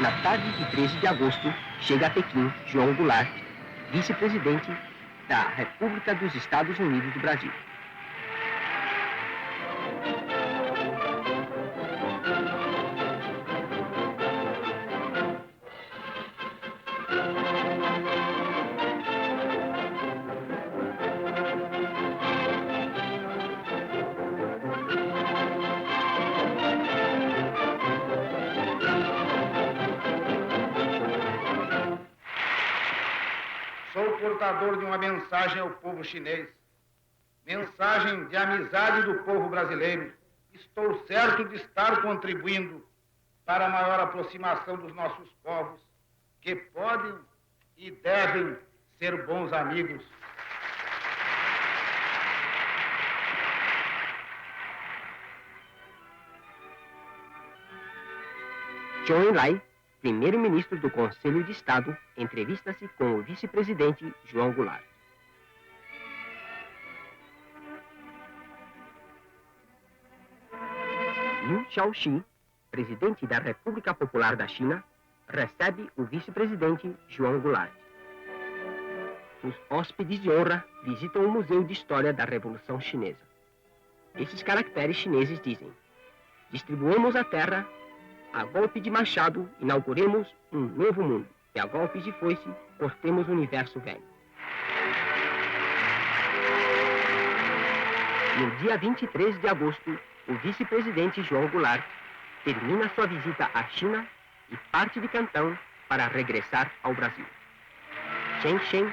Na tarde de 13 de agosto, chega a Pequim João Goulart, vice-presidente da República dos Estados Unidos do Brasil. Sou portador de uma mensagem ao povo chinês, mensagem de amizade do povo brasileiro. Estou certo de estar contribuindo para a maior aproximação dos nossos povos, que podem e devem ser bons amigos. Zhou Enlai, primeiro-ministro do Conselho de Estado, entrevista-se com o vice-presidente João Goulart. Liu Shaoxi, presidente da República Popular da China, recebe o vice-presidente João Goulart. Os hóspedes de honra visitam o Museu de História da Revolução Chinesa. Esses caracteres chineses dizem: distribuamos a terra, a golpe de machado, inauguremos um novo mundo. E a golpes de foice, cortemos o universo velho. No dia 23 de agosto, o vice-presidente João Goulart termina sua visita à China e parte de Cantão para regressar ao Brasil. Chen Shen,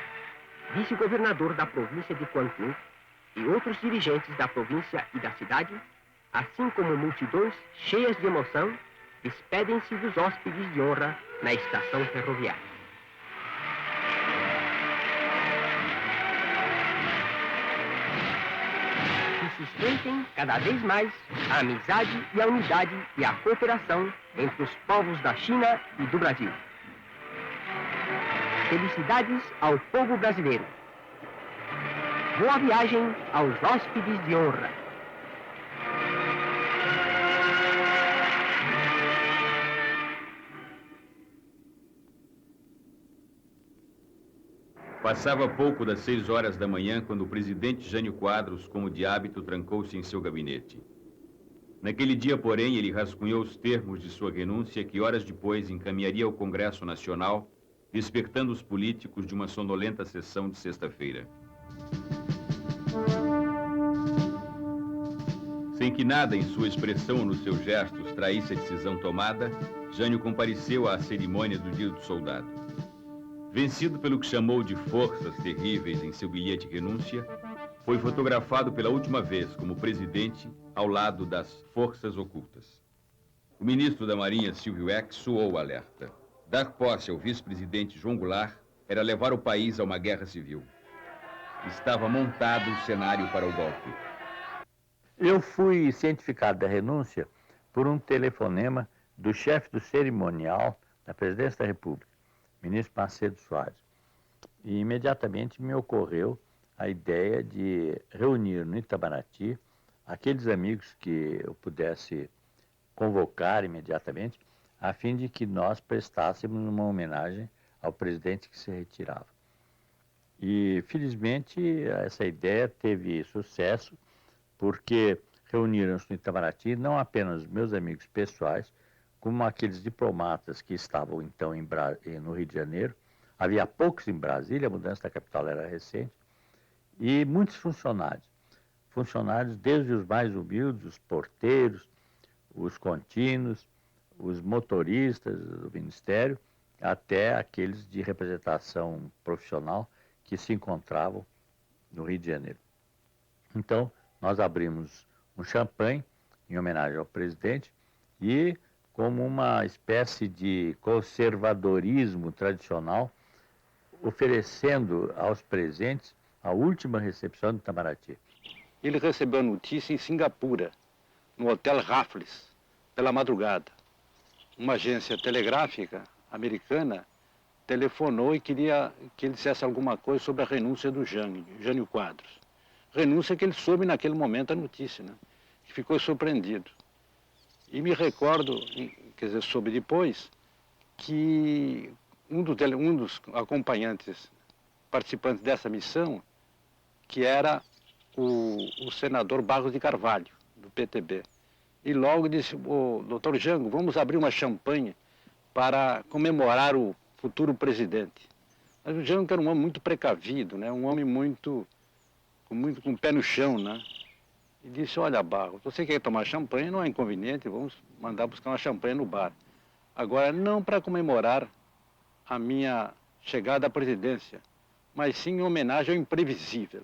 vice-governador da província de Quantum, e outros dirigentes da província e da cidade, assim como multidões cheias de emoção, despedem-se dos hóspedes de honra na estação ferroviária. Que sustentem cada vez mais a amizade e a unidade e a cooperação entre os povos da China e do Brasil. Felicidades ao povo brasileiro. Boa viagem aos hóspedes de honra. Passava pouco das 6 horas da manhã quando o presidente Jânio Quadros, como de hábito, trancou-se em seu gabinete. Naquele dia, porém, ele rascunhou os termos de sua renúncia que horas depois encaminharia ao Congresso Nacional, despertando os políticos de uma sonolenta sessão de sexta-feira. Sem que nada em sua expressão ou nos seus gestos traísse a decisão tomada, Jânio compareceu à cerimônia do Dia do Soldado. Vencido pelo que chamou de forças terríveis em seu bilhete de renúncia, foi fotografado pela última vez como presidente ao lado das forças ocultas. O ministro da Marinha, Silvio Eck, soou o alerta. Dar posse ao vice-presidente João Goulart era levar o país a uma guerra civil. Estava montado o cenário para o golpe. Eu fui cientificado da renúncia por um telefonema do chefe do cerimonial da Presidência da República, ministro Macedo Soares. E imediatamente me ocorreu a ideia de reunir no Itamaraty aqueles amigos que eu pudesse convocar imediatamente, a fim de que nós prestássemos uma homenagem ao presidente que se retirava. E, felizmente, essa ideia teve sucesso, porque reuniram-se no Itamaraty não apenas meus amigos pessoais, como aqueles diplomatas que estavam então no Rio de Janeiro. Havia poucos em Brasília, a mudança da capital era recente, e muitos funcionários. Funcionários desde os mais humildes, os porteiros, os contínuos, os motoristas do Ministério, até aqueles de representação profissional que se encontravam no Rio de Janeiro. Então, nós abrimos um champanhe em homenagem ao presidente e, como uma espécie de conservadorismo tradicional, oferecendo aos presentes a última recepção do Itamaraty. Ele recebeu a notícia em Singapura, no Hotel Raffles, pela madrugada. Uma agência telegráfica americana telefonou e queria que ele dissesse alguma coisa sobre a renúncia do Jânio Quadros. Renúncia que ele soube naquele momento a notícia, né? Que ficou surpreendido. E me recordo, quer dizer, soube depois, que um dos acompanhantes, participantes dessa missão, que era o senador Barros de Carvalho, do PTB. E logo disse: "Ô, doutor Jango, vamos abrir uma champanhe para comemorar o futuro presidente." Mas o Jango era um homem muito precavido, né? Um homem muito com o pé no chão, né? E disse: "Olha, Barros, você quer tomar champanhe, não é inconveniente, vamos mandar buscar uma champanhe no bar. Agora, não para comemorar a minha chegada à presidência, mas sim em homenagem ao imprevisível."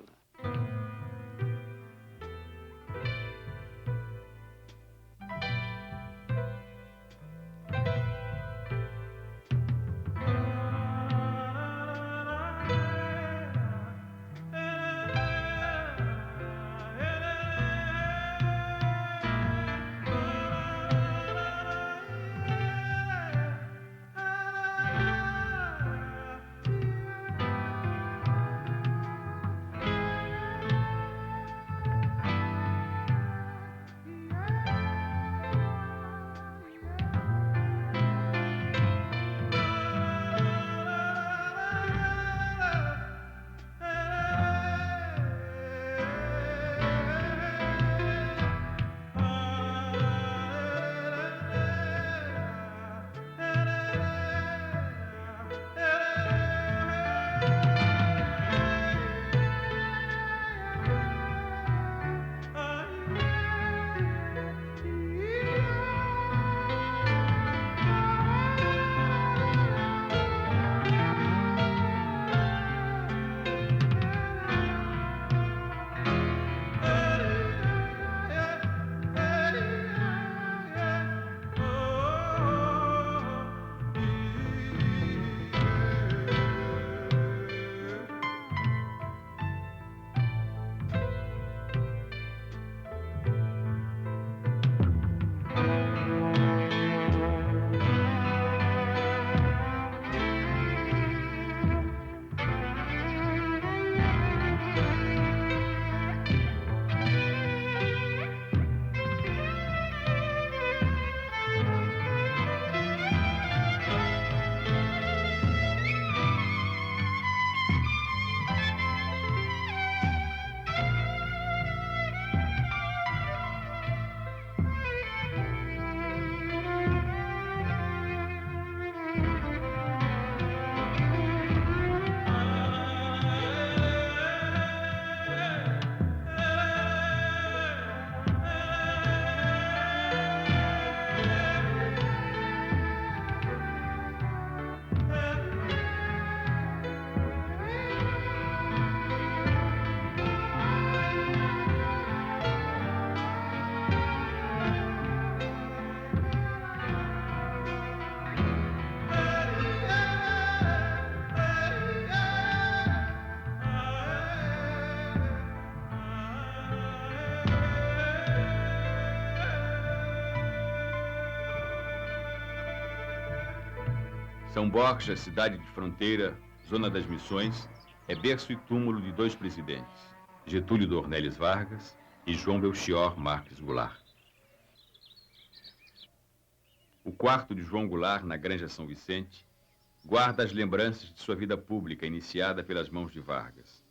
São Borja, cidade de fronteira, zona das Missões, é berço e túmulo de dois presidentes, Getúlio Dornelles Vargas e João Belchior Marques Goulart. O quarto de João Goulart, na Granja São Vicente, guarda as lembranças de sua vida pública iniciada pelas mãos de Vargas.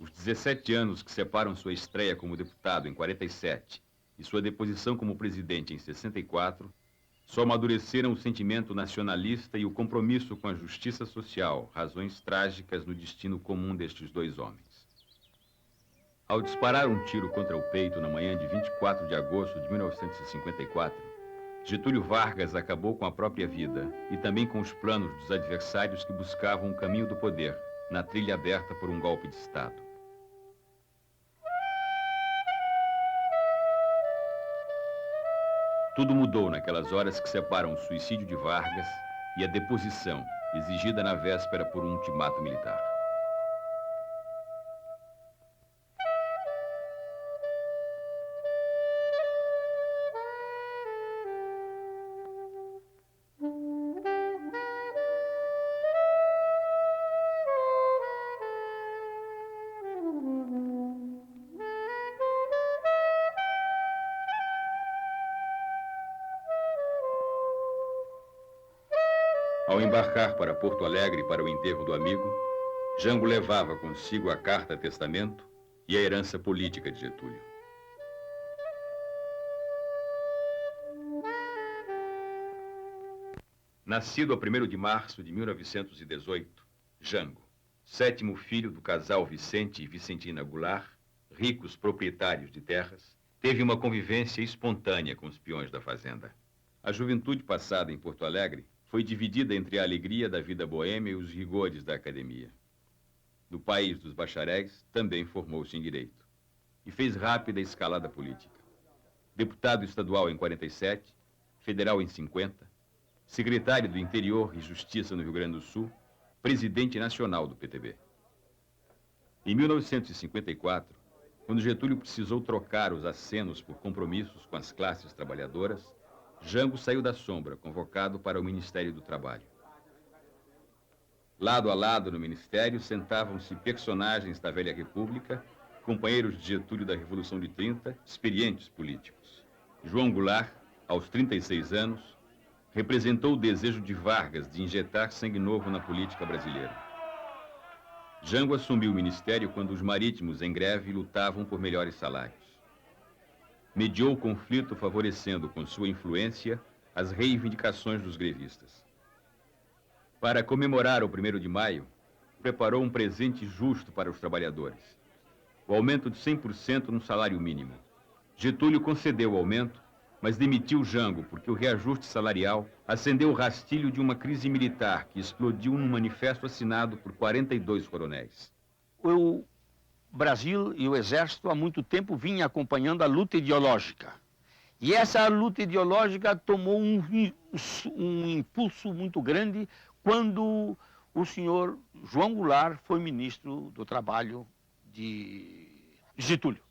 Os 17 anos que separam sua estreia como deputado em 47 e sua deposição como presidente em 64 só amadureceram o sentimento nacionalista e o compromisso com a justiça social, razões trágicas no destino comum destes dois homens. Ao disparar um tiro contra o peito na manhã de 24 de agosto de 1954, Getúlio Vargas acabou com a própria vida e também com os planos dos adversários que buscavam o caminho do poder, na trilha aberta por um golpe de Estado. Tudo mudou naquelas horas que separam o suicídio de Vargas e a deposição, exigida na véspera por um ultimato militar. Ao embarcar para Porto Alegre para o enterro do amigo, Jango levava consigo a carta-testamento e a herança política de Getúlio. Nascido a 1º de março de 1918, Jango, 7º filho do casal Vicente e Vicentina Goulart, ricos proprietários de terras, teve uma convivência espontânea com os peões da fazenda. A juventude passada em Porto Alegre foi dividida entre a alegria da vida boêmia e os rigores da academia. No país dos bacharéis, também formou-se em direito e fez rápida escalada política. Deputado estadual em 47, federal em 50, secretário do Interior e Justiça no Rio Grande do Sul, presidente nacional do PTB. Em 1954, quando Getúlio precisou trocar os acenos por compromissos com as classes trabalhadoras, Jango saiu da sombra, convocado para o Ministério do Trabalho. Lado a lado no Ministério sentavam-se personagens da velha República, companheiros de Getúlio da Revolução de 30, experientes políticos. João Goulart, aos 36 anos, representou o desejo de Vargas de injetar sangue novo na política brasileira. Jango assumiu o ministério quando os marítimos em greve lutavam por melhores salários. Mediou o conflito favorecendo com sua influência as reivindicações dos grevistas. Para comemorar o 1º de maio, preparou um presente justo para os trabalhadores: o aumento de 100% no salário mínimo. Getúlio concedeu o aumento, mas demitiu Jango porque o reajuste salarial acendeu o rastilho de uma crise militar que explodiu num manifesto assinado por 42 coronéis. O Brasil e o Exército há muito tempo vinha acompanhando a luta ideológica. E essa luta ideológica tomou um impulso muito grande quando o senhor João Goulart foi ministro do Trabalho de Getúlio.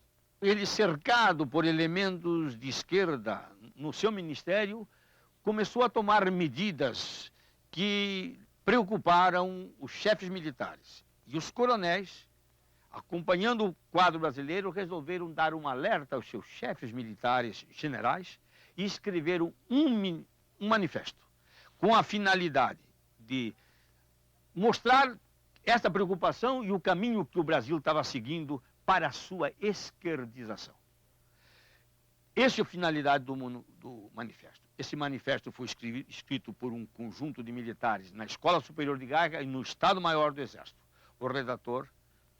Ele, cercado por elementos de esquerda no seu ministério, começou a tomar medidas que preocuparam os chefes militares. E os coronéis, acompanhando o quadro brasileiro, resolveram dar um alerta aos seus chefes militares generais e escreveram um manifesto com a finalidade de mostrar essa preocupação e o caminho que o Brasil estava seguindo para a sua esquerdização. Essa é a finalidade do manifesto. Esse manifesto foi escrito por um conjunto de militares na Escola Superior de Guerra e no Estado-Maior do Exército. O redator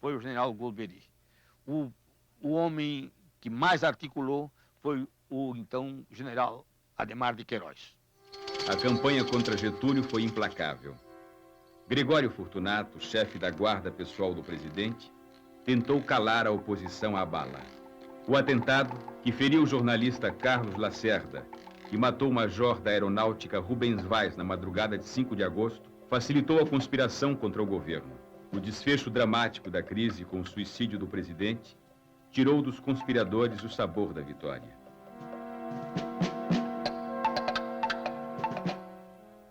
foi o general Golbery. O homem que mais articulou foi o então general Adhemar de Queiroz. A campanha contra Getúlio foi implacável. Gregório Fortunato, chefe da guarda pessoal do presidente, tentou calar a oposição à bala. O atentado, que feriu o jornalista Carlos Lacerda e matou o major da aeronáutica Rubens Vaz na madrugada de 5 de agosto, facilitou a conspiração contra o governo. O desfecho dramático da crise com o suicídio do presidente tirou dos conspiradores o sabor da vitória.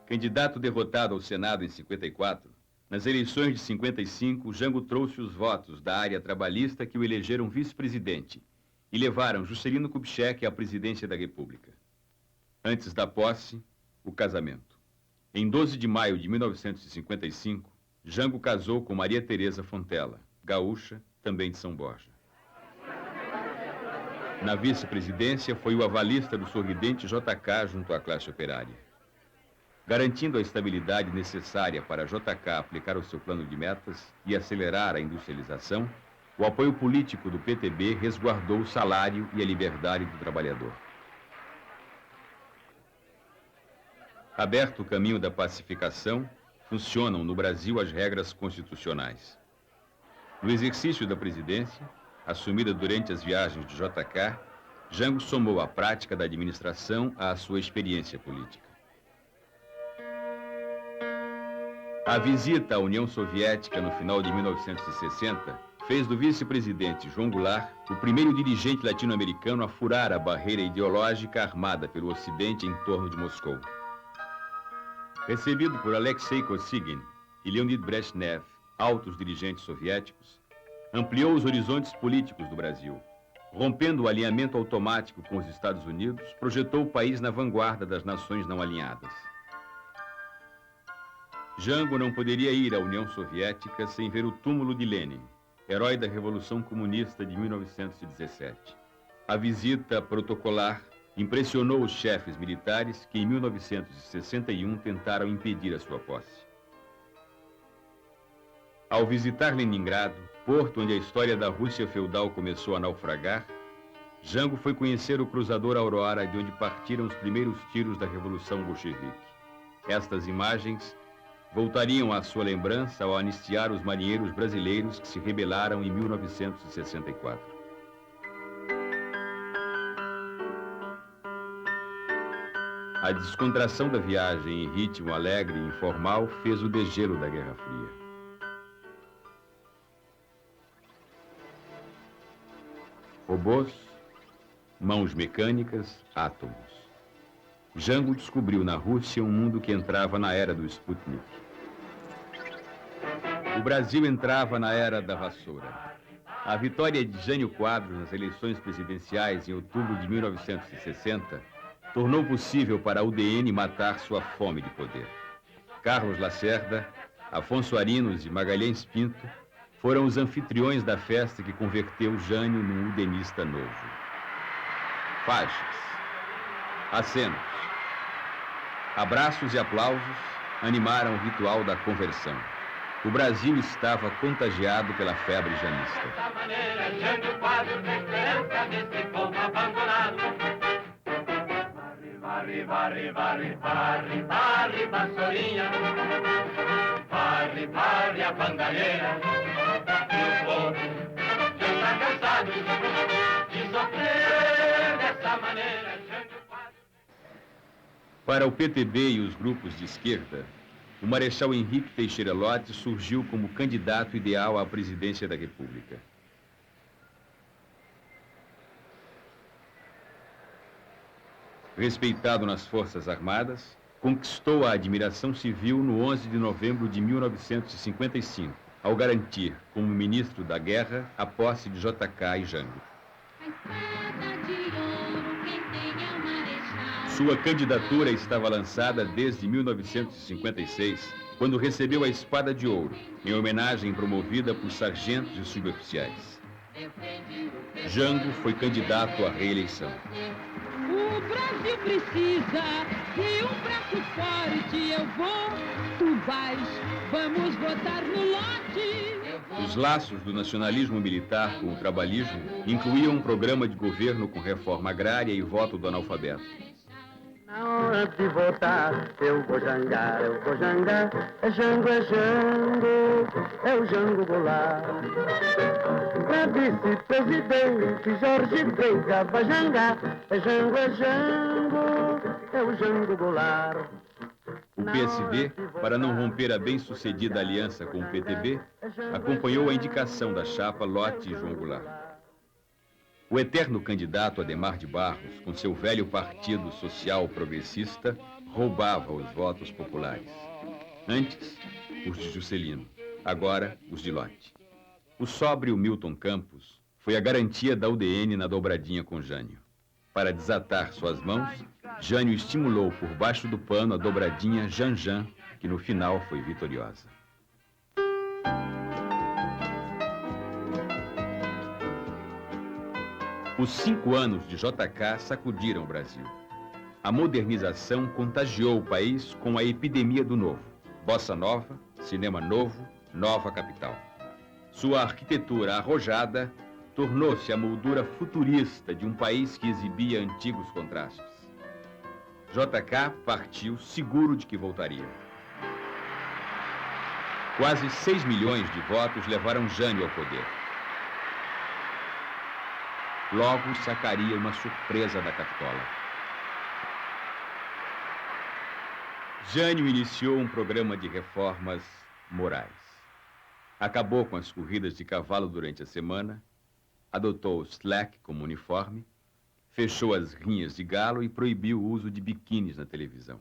Candidato derrotado ao Senado em 54, nas eleições de 55, Jango trouxe os votos da área trabalhista que o elegeram vice-presidente e levaram Juscelino Kubitschek à presidência da República. Antes da posse, o casamento. Em 12 de maio de 1955, Jango casou com Maria Teresa Fontela, gaúcha, também de São Borja. Na vice-presidência, foi o avalista do sorridente JK junto à classe operária. Garantindo a estabilidade necessária para a JK aplicar o seu plano de metas e acelerar a industrialização, o apoio político do PTB resguardou o salário e a liberdade do trabalhador. Aberto o caminho da pacificação, funcionam no Brasil as regras constitucionais. No exercício da presidência, assumida durante as viagens de JK, Jango somou a prática da administração à sua experiência política. A visita à União Soviética no final de 1960 fez do vice-presidente João Goulart o primeiro dirigente latino-americano a furar a barreira ideológica armada pelo Ocidente em torno de Moscou. Recebido por Alexei Kosygin e Leonid Brezhnev, altos dirigentes soviéticos, ampliou os horizontes políticos do Brasil. Rompendo o alinhamento automático com os Estados Unidos, projetou o país na vanguarda das nações não alinhadas. Jango não poderia ir à União Soviética sem ver o túmulo de Lenin, herói da Revolução Comunista de 1917. A visita protocolar impressionou os chefes militares que, em 1961, tentaram impedir a sua posse. Ao visitar Leningrado, porto onde a história da Rússia feudal começou a naufragar, Jango foi conhecer o cruzador Aurora, de onde partiram os primeiros tiros da Revolução Bolchevique. Estas imagens voltariam à sua lembrança ao anistiar os marinheiros brasileiros que se rebelaram em 1964. A descontração da viagem em ritmo alegre e informal fez o degelo da Guerra Fria. Robôs, mãos mecânicas, átomos. Jango descobriu na Rússia um mundo que entrava na era do Sputnik. O Brasil entrava na era da vassoura. A vitória de Jânio Quadros nas eleições presidenciais em outubro de 1960 tornou possível para a UDN matar sua fome de poder. Carlos Lacerda, Afonso Arinos e Magalhães Pinto foram os anfitriões da festa que converteu Jânio num udenista novo. Faixas, acenos, abraços e aplausos animaram o ritual da conversão. O Brasil estava contagiado pela febre janista. Dessa maneira, Jânio Quadros, esperança desse povo abandonado. Varre, varre, varre, varre, varre, vassourinha. Varre, varre a bandalheira. E o povo já está cansado de sofrer dessa maneira, Jânio Quadros. Para o PTB e os grupos de esquerda, o Marechal Henrique Teixeira Lott surgiu como candidato ideal à presidência da República. Respeitado nas Forças Armadas, conquistou a admiração civil no 11 de novembro de 1955, ao garantir, como ministro da Guerra, a posse de JK e Jango. Sua candidatura estava lançada desde 1956, quando recebeu a Espada de Ouro, em homenagem promovida por sargentos e suboficiais. Jango foi candidato à reeleição. O Brasil precisa de um braço forte. Eu vou, tu vais, vamos votar no lote. Os laços do nacionalismo militar com o trabalhismo incluíam um programa de governo com reforma agrária e voto do analfabeto. Na hora de votar, eu vou jangar, é Jango, é o Jango Goulart. Pra vice-presidente, Jorge Veiga vai jangar, é Jango, é o Jango Goulart. O PSD, para não romper a bem-sucedida aliança com o PTB, acompanhou a indicação da chapa Lott e João Goulart. O eterno candidato Adhemar de Barros, com seu velho partido social progressista, roubava os votos populares. Antes, os de Juscelino, agora os de Lott. O sóbrio Milton Campos foi a garantia da UDN na dobradinha com Jânio. Para desatar suas mãos, Jânio estimulou por baixo do pano a dobradinha Janjan, que no final foi vitoriosa. Os 5 anos de JK sacudiram o Brasil. A modernização contagiou o país com a epidemia do novo. Bossa nova, cinema novo, nova capital. Sua arquitetura arrojada tornou-se a moldura futurista de um país que exibia antigos contrastes. JK partiu seguro de que voltaria. Quase 6 milhões de votos levaram Jânio ao poder. Logo sacaria uma surpresa da Capitola. Jânio iniciou um programa de reformas morais. Acabou com as corridas de cavalo durante a semana, adotou o slack como uniforme, fechou as rinhas de galo e proibiu o uso de biquínis na televisão.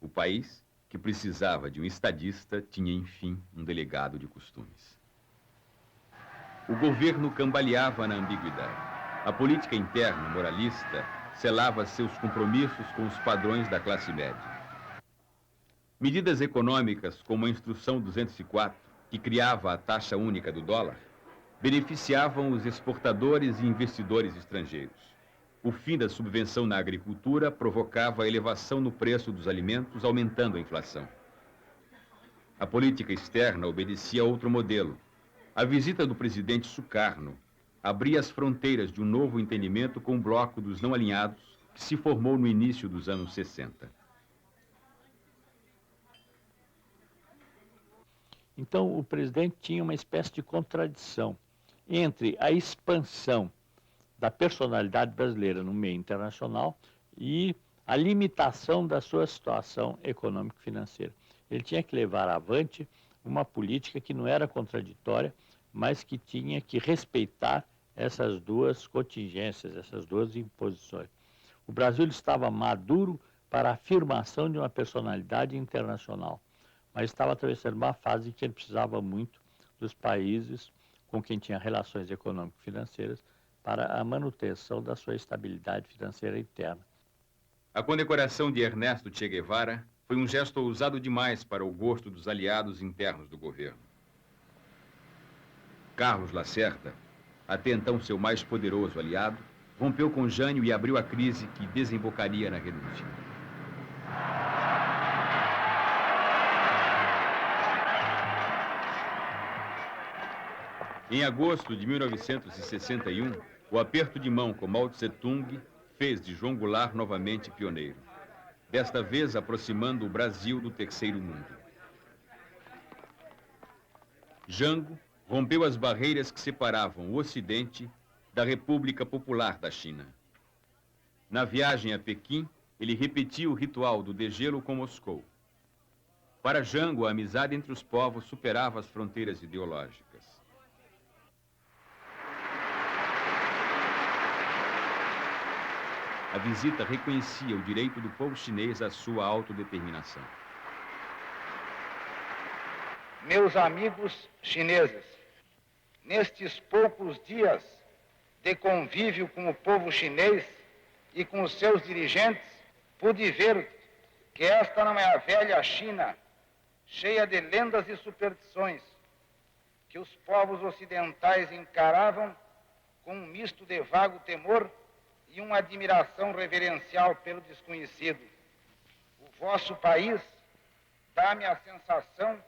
O país, que precisava de um estadista, tinha, enfim, um delegado de costumes. O governo cambaleava na ambiguidade. A política interna moralista selava seus compromissos com os padrões da classe média. Medidas econômicas como a Instrução 204, que criava a taxa única do dólar, beneficiavam os exportadores e investidores estrangeiros. O fim da subvenção na agricultura provocava a elevação no preço dos alimentos, aumentando a inflação. A política externa obedecia a outro modelo. A visita do presidente Sukarno abria as fronteiras de um novo entendimento com o bloco dos não alinhados, que se formou no início dos anos 60. Então, o presidente tinha uma espécie de contradição entre a expansão da personalidade brasileira no meio internacional e a limitação da sua situação econômico-financeira. Ele tinha que levar avante uma política que não era contraditória, mas que tinha que respeitar essas duas contingências, essas duas imposições. O Brasil estava maduro para a afirmação de uma personalidade internacional, mas estava atravessando uma fase em que ele precisava muito dos países com quem tinha relações econômico-financeiras para a manutenção da sua estabilidade financeira interna. A condecoração de Ernesto Che Guevara foi um gesto ousado demais para o gosto dos aliados internos do governo. Carlos Lacerda, até então seu mais poderoso aliado, rompeu com Jânio e abriu a crise que desembocaria na renúncia. Em agosto de 1961, o aperto de mão com Mao Tse-tung fez de João Goulart novamente pioneiro, desta vez aproximando o Brasil do terceiro mundo. Jango rompeu as barreiras que separavam o Ocidente da República Popular da China. Na viagem a Pequim, ele repetia o ritual do degelo com Moscou. Para Jango, a amizade entre os povos superava as fronteiras ideológicas. A visita reconhecia o direito do povo chinês à sua autodeterminação. Meus amigos chineses, nestes poucos dias de convívio com o povo chinês e com os seus dirigentes, pude ver que esta não é a velha China, cheia de lendas e superstições, que os povos ocidentais encaravam com um misto de vago temor e uma admiração reverencial pelo desconhecido. O vosso país dá-me a sensação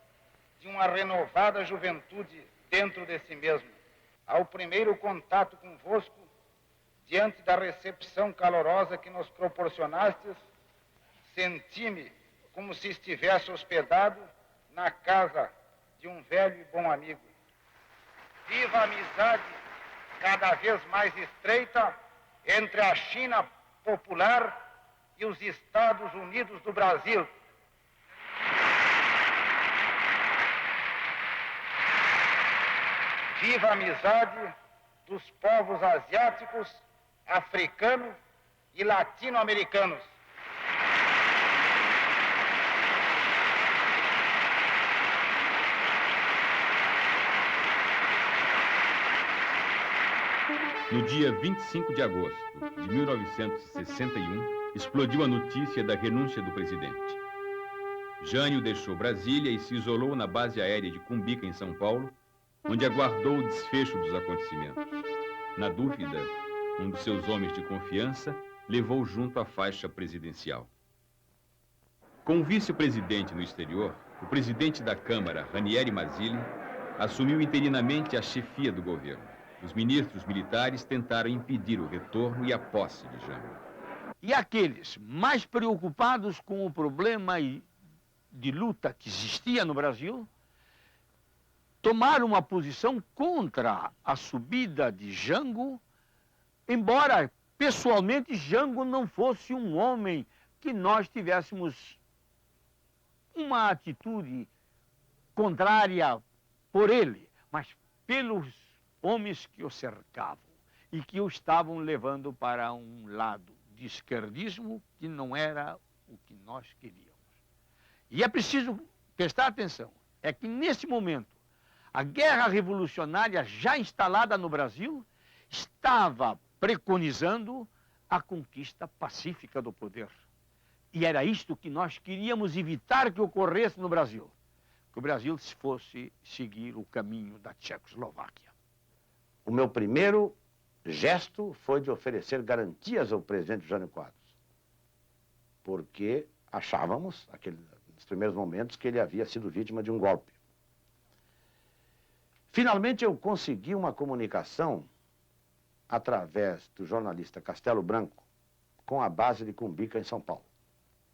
de uma renovada juventude dentro de si mesmo. Ao primeiro contato convosco, diante da recepção calorosa que nos proporcionastes, senti-me como se estivesse hospedado na casa de um velho e bom amigo. Viva a amizade cada vez mais estreita entre a China popular e os Estados Unidos do Brasil. Viva a amizade dos povos asiáticos, africanos e latino-americanos. No dia 25 de agosto de 1961, explodiu a notícia da renúncia do presidente. Jânio deixou Brasília e se isolou na base aérea de Cumbica, em São Paulo, onde aguardou o desfecho dos acontecimentos. Na dúvida, um dos seus homens de confiança levou junto a faixa presidencial. Com o vice-presidente no exterior, o presidente da Câmara, Ranieri Mazzilli, assumiu interinamente a chefia do governo. Os ministros militares tentaram impedir o retorno e a posse de Jânio. E aqueles mais preocupados com o problema de luta que existia no Brasil, tomaram uma posição contra a subida de Jango, embora pessoalmente Jango não fosse um homem que nós tivéssemos uma atitude contrária por ele, mas pelos homens que o cercavam e que o estavam levando para um lado de esquerdismo que não era o que nós queríamos. E é preciso prestar atenção, é que nesse momento a guerra revolucionária já instalada no Brasil estava preconizando a conquista pacífica do poder. E era isto que nós queríamos evitar que ocorresse no Brasil. Que o Brasil fosse seguir o caminho da Tchecoslováquia. O meu primeiro gesto foi de oferecer garantias ao presidente Jânio Quadros, porque achávamos, nos primeiros momentos, que ele havia sido vítima de um golpe. Finalmente, eu consegui uma comunicação através do jornalista Castelo Branco com a base de Cumbica, em São Paulo.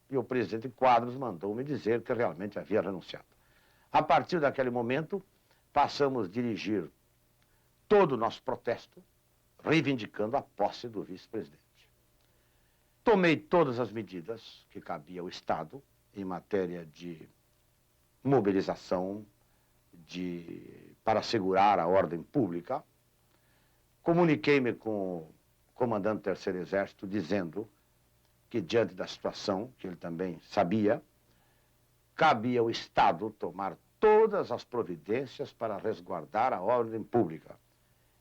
E o presidente Quadros mandou me dizer que realmente havia renunciado. A partir daquele momento, passamos a dirigir todo o nosso protesto, reivindicando a posse do vice-presidente. Tomei todas as medidas que cabia ao Estado em matéria de mobilização, para assegurar a ordem pública. Comuniquei-me com o comandante do Terceiro Exército, dizendo que, diante da situação, que ele também sabia, cabia ao Estado tomar todas as providências para resguardar a ordem pública.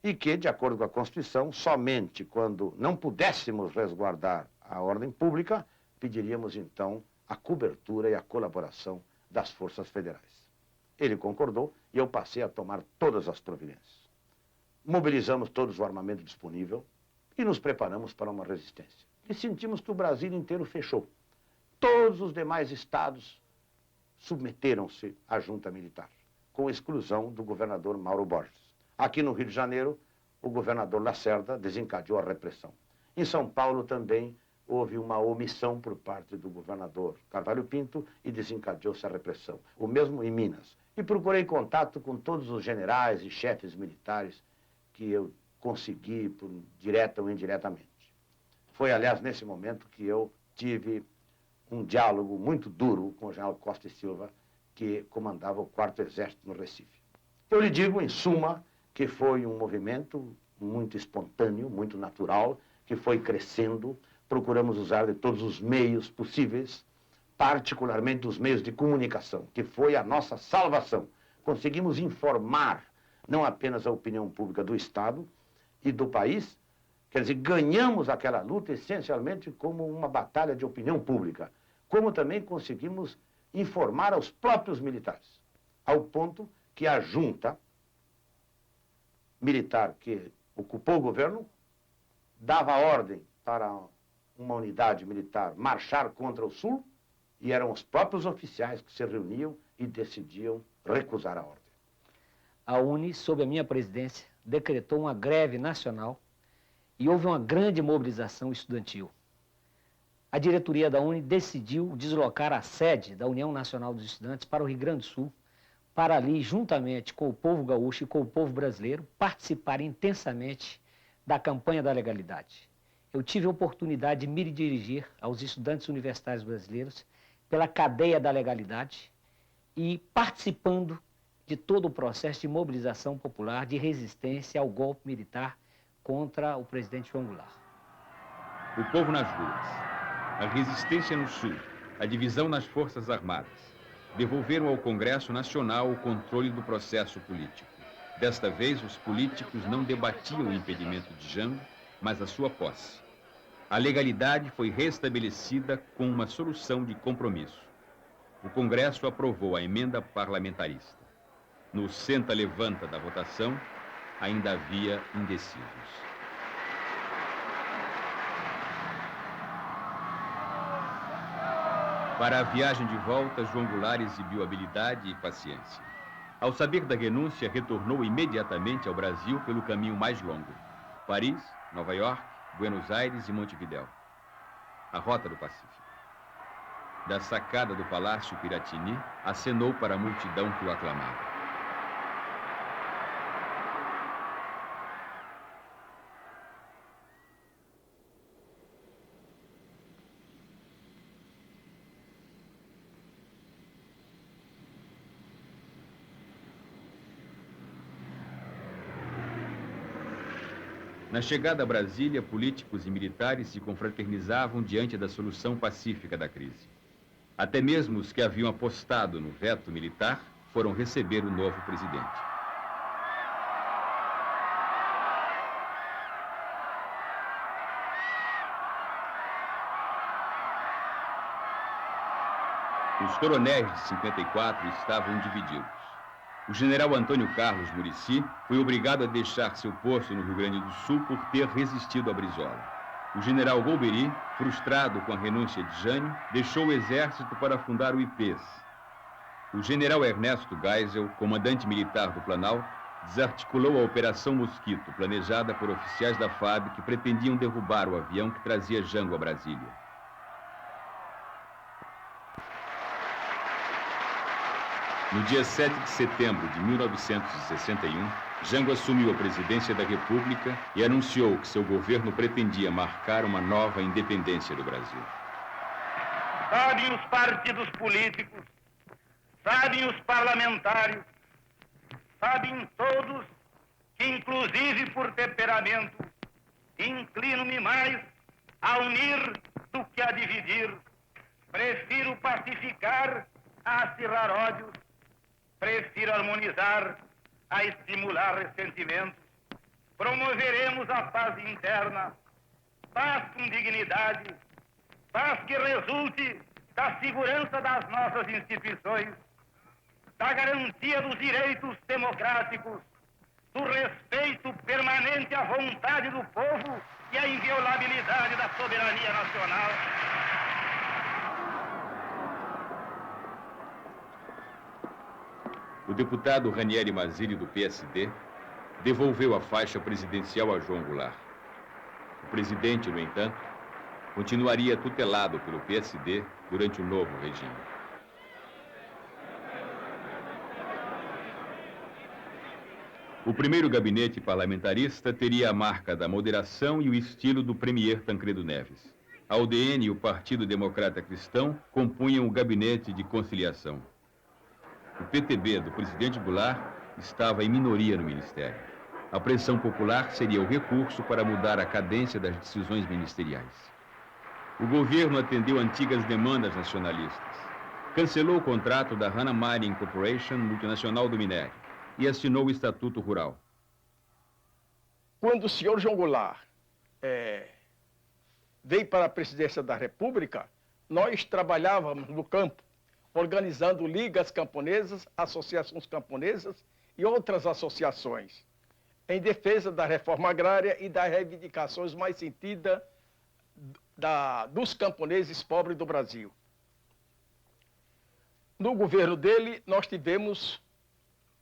E que, de acordo com a Constituição, somente quando não pudéssemos resguardar a ordem pública, pediríamos, então, a cobertura e a colaboração das forças federais. Ele concordou e eu passei a tomar todas as providências. Mobilizamos todos o armamento disponível e nos preparamos para uma resistência. E sentimos que o Brasil inteiro fechou. Todos os demais estados submeteram-se à junta militar, com exclusão do governador Mauro Borges. Aqui no Rio de Janeiro, o governador Lacerda desencadeou a repressão. Em São Paulo também houve uma omissão por parte do governador Carvalho Pinto e desencadeou-se a repressão. O mesmo em Minas. E procurei contato com todos os generais e chefes militares que eu consegui, direta ou indiretamente. Foi, aliás, nesse momento que eu tive um diálogo muito duro com o general Costa e Silva, que comandava o 4º Exército no Recife. Eu lhe digo, em suma, que foi um movimento muito espontâneo, muito natural, que foi crescendo. Procuramos usar de todos os meios possíveis, particularmente os meios de comunicação, que foi a nossa salvação. Conseguimos informar não apenas a opinião pública do Estado e do país, quer dizer, ganhamos aquela luta essencialmente como uma batalha de opinião pública, como também conseguimos informar aos próprios militares, ao ponto que a junta militar que ocupou o governo dava ordem para uma unidade militar marchar contra o Sul, e eram os próprios oficiais que se reuniam e decidiam recusar a ordem. A UNE, sob a minha presidência, decretou uma greve nacional e houve uma grande mobilização estudantil. A diretoria da UNE decidiu deslocar a sede da União Nacional dos Estudantes para o Rio Grande do Sul, para ali, juntamente com o povo gaúcho e com o povo brasileiro, participar intensamente da campanha da legalidade. Eu tive a oportunidade de me dirigir aos estudantes universitários brasileiros pela cadeia da legalidade e participando de todo o processo de mobilização popular, de resistência ao golpe militar contra o presidente João Goulart. O povo nas ruas, a resistência no Sul, a divisão nas Forças Armadas, devolveram ao Congresso Nacional o controle do processo político. Desta vez, os políticos não debatiam o impedimento de Jango, mas a sua posse. A legalidade foi restabelecida com uma solução de compromisso. O Congresso aprovou a emenda parlamentarista. No senta-levanta da votação, ainda havia indecisos. Para a viagem de volta, João Goulart exibiu habilidade e paciência. Ao saber da renúncia, retornou imediatamente ao Brasil pelo caminho mais longo: Paris, Nova York, Buenos Aires e Montevidéu. A rota do Pacífico. Da sacada do Palácio Piratini, acenou para a multidão que o aclamava. Na chegada a Brasília, políticos e militares se confraternizavam diante da solução pacífica da crise. Até mesmo os que haviam apostado no veto militar foram receber o novo presidente. Os coronéis de 54 estavam divididos. O general Antônio Carlos Muricy foi obrigado a deixar seu posto no Rio Grande do Sul por ter resistido à Brizola. O general Golbery, frustrado com a renúncia de Jânio, deixou o exército para fundar o IPES. O general Ernesto Geisel, comandante militar do Planalto, desarticulou a Operação Mosquito, planejada por oficiais da FAB que pretendiam derrubar o avião que trazia Jango a Brasília. No dia 7 de setembro de 1961, Jango assumiu a presidência da República e anunciou que seu governo pretendia marcar uma nova independência do Brasil. Sabem os partidos políticos, sabem os parlamentares, sabem todos que, inclusive por temperamento, inclino-me mais a unir do que a dividir. Prefiro pacificar a acirrar ódios. Prefiro harmonizar a estimular ressentimentos. Promoveremos a paz interna, paz com dignidade, paz que resulte da segurança das nossas instituições, da garantia dos direitos democráticos, do respeito permanente à vontade do povo e à inviolabilidade da soberania nacional. O deputado Ranieri Mazzilli, do PSD, devolveu a faixa presidencial a João Goulart. O presidente, no entanto, continuaria tutelado pelo PSD durante o novo regime. O primeiro gabinete parlamentarista teria a marca da moderação e o estilo do premier Tancredo Neves. A UDN e o Partido Democrata Cristão compunham o gabinete de conciliação. O PTB do presidente Goulart estava em minoria no ministério. A pressão popular seria o recurso para mudar a cadência das decisões ministeriais. O governo atendeu antigas demandas nacionalistas. Cancelou o contrato da Hanna Mining Corporation, multinacional do minério, e assinou o Estatuto Rural. Quando o senhor João Goulart veio para a presidência da República, nós trabalhávamos no campo, organizando ligas camponesas, associações camponesas e outras associações, em defesa da reforma agrária e das reivindicações mais sentidas dos camponeses pobres do Brasil. No governo dele, nós tivemos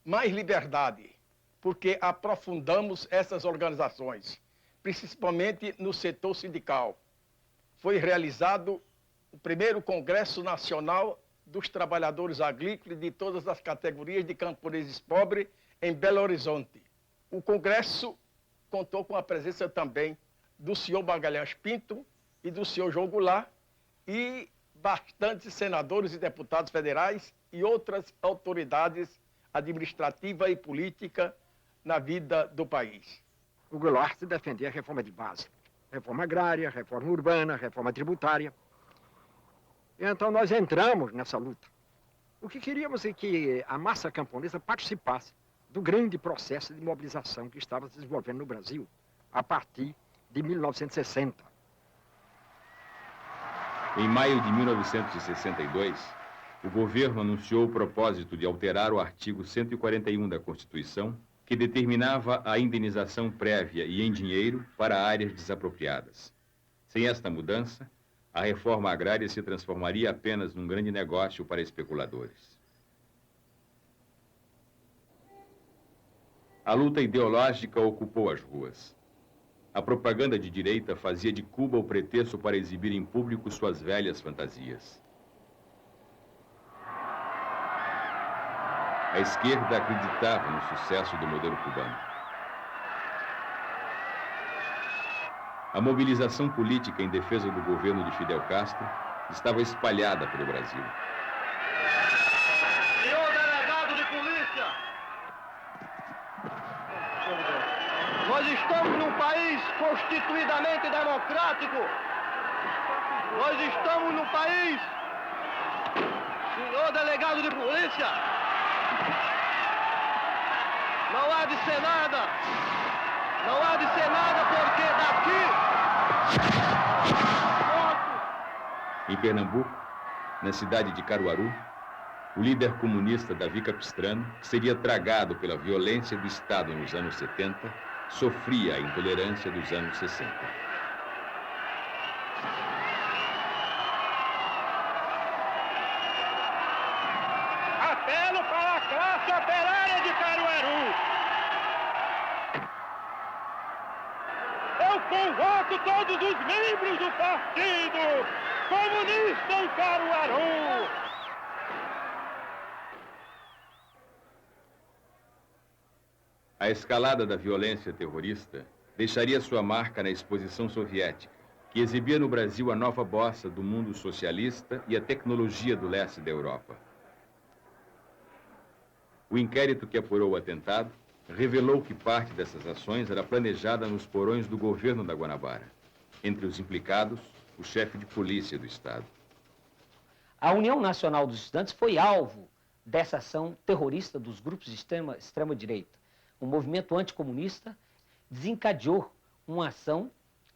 mais liberdade, porque aprofundamos essas organizações, principalmente no setor sindical. Foi realizado o primeiro Congresso Nacional dos Trabalhadores Agrícolas de todas as categorias de camponeses pobres em Belo Horizonte. O Congresso contou com a presença também do senhor Magalhães Pinto e do senhor João Goulart e bastantes senadores e deputados federais e outras autoridades administrativa e política na vida do país. O Goulart defendia a reforma de base, reforma agrária, reforma urbana, reforma tributária. Então nós entramos nessa luta. O que queríamos é que a massa camponesa participasse do grande processo de mobilização que estava se desenvolvendo no Brasil a partir de 1960. Em maio de 1962, o governo anunciou o propósito de alterar o artigo 141 da Constituição, que determinava a indenização prévia e em dinheiro para áreas desapropriadas. Sem esta mudança, a reforma agrária se transformaria apenas num grande negócio para especuladores. A luta ideológica ocupou as ruas. A propaganda de direita fazia de Cuba o pretexto para exibir em público suas velhas fantasias. A esquerda acreditava no sucesso do modelo cubano. A mobilização política em defesa do governo de Fidel Castro estava espalhada pelo Brasil. Senhor delegado de polícia, nós estamos num país constituidamente democrático. Nós estamos num país, senhor delegado de polícia, não há de ser nada. Não há de ser nada porque daqui... Em Pernambuco, na cidade de Caruaru, o líder comunista Davi Capistrano, que seria tragado pela violência do Estado nos anos 70, sofria a intolerância dos anos 60. Apelo para a classe operária de Caruaru. Eu convoco todos os membros do Partido Comunista em Caruaru. A escalada da violência terrorista deixaria sua marca na exposição soviética, que exibia no Brasil a nova bossa do mundo socialista e a tecnologia do leste da Europa. O inquérito que apurou o atentado revelou que parte dessas ações era planejada nos porões do governo da Guanabara. Entre os implicados, o chefe de polícia do Estado. A União Nacional dos Estudantes foi alvo dessa ação terrorista dos grupos de extrema-direita. O movimento anticomunista desencadeou uma ação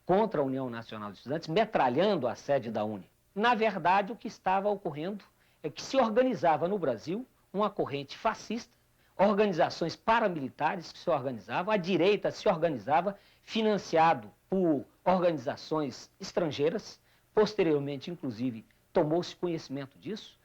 contra a União Nacional dos Estudantes, metralhando a sede da UNE. Na verdade, o que estava ocorrendo é que se organizava no Brasil uma corrente fascista, organizações paramilitares que se organizavam, a direita se organizava, financiado por organizações estrangeiras, posteriormente, inclusive, tomou-se conhecimento disso.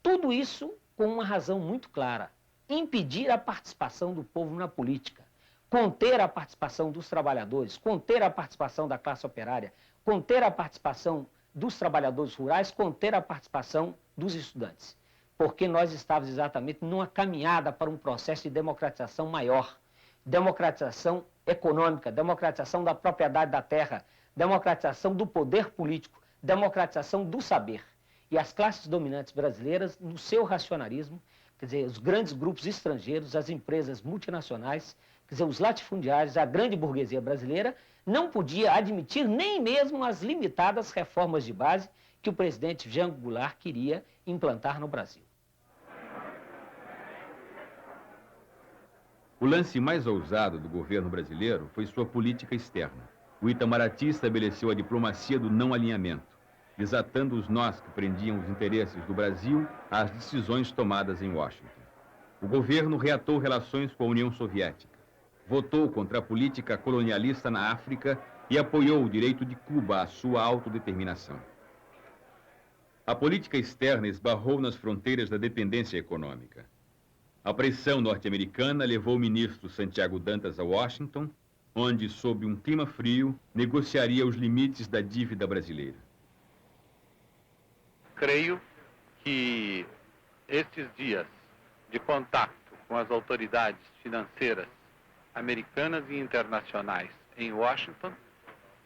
Tudo isso com uma razão muito clara: impedir a participação do povo na política, conter a participação dos trabalhadores, conter a participação da classe operária, conter a participação dos trabalhadores rurais, conter a participação dos estudantes. Porque nós estávamos exatamente numa caminhada para um processo de democratização maior, democratização econômica, democratização da propriedade da terra, democratização do poder político, democratização do saber. E as classes dominantes brasileiras, no seu racionalismo, quer dizer, os grandes grupos estrangeiros, as empresas multinacionais, quer dizer, os latifundiários, a grande burguesia brasileira, não podia admitir nem mesmo as limitadas reformas de base que o presidente Jango Goulart queria implantar no Brasil. O lance mais ousado do governo brasileiro foi sua política externa. O Itamaraty estabeleceu a diplomacia do não alinhamento, desatando os nós que prendiam os interesses do Brasil às decisões tomadas em Washington. O governo reatou relações com a União Soviética, votou contra a política colonialista na África e apoiou o direito de Cuba à sua autodeterminação. A política externa esbarrou nas fronteiras da dependência econômica. A pressão norte-americana levou o ministro Santiago Dantas a Washington, onde, sob um clima frio, negociaria os limites da dívida brasileira. Creio que estes dias de contato com as autoridades financeiras americanas e internacionais em Washington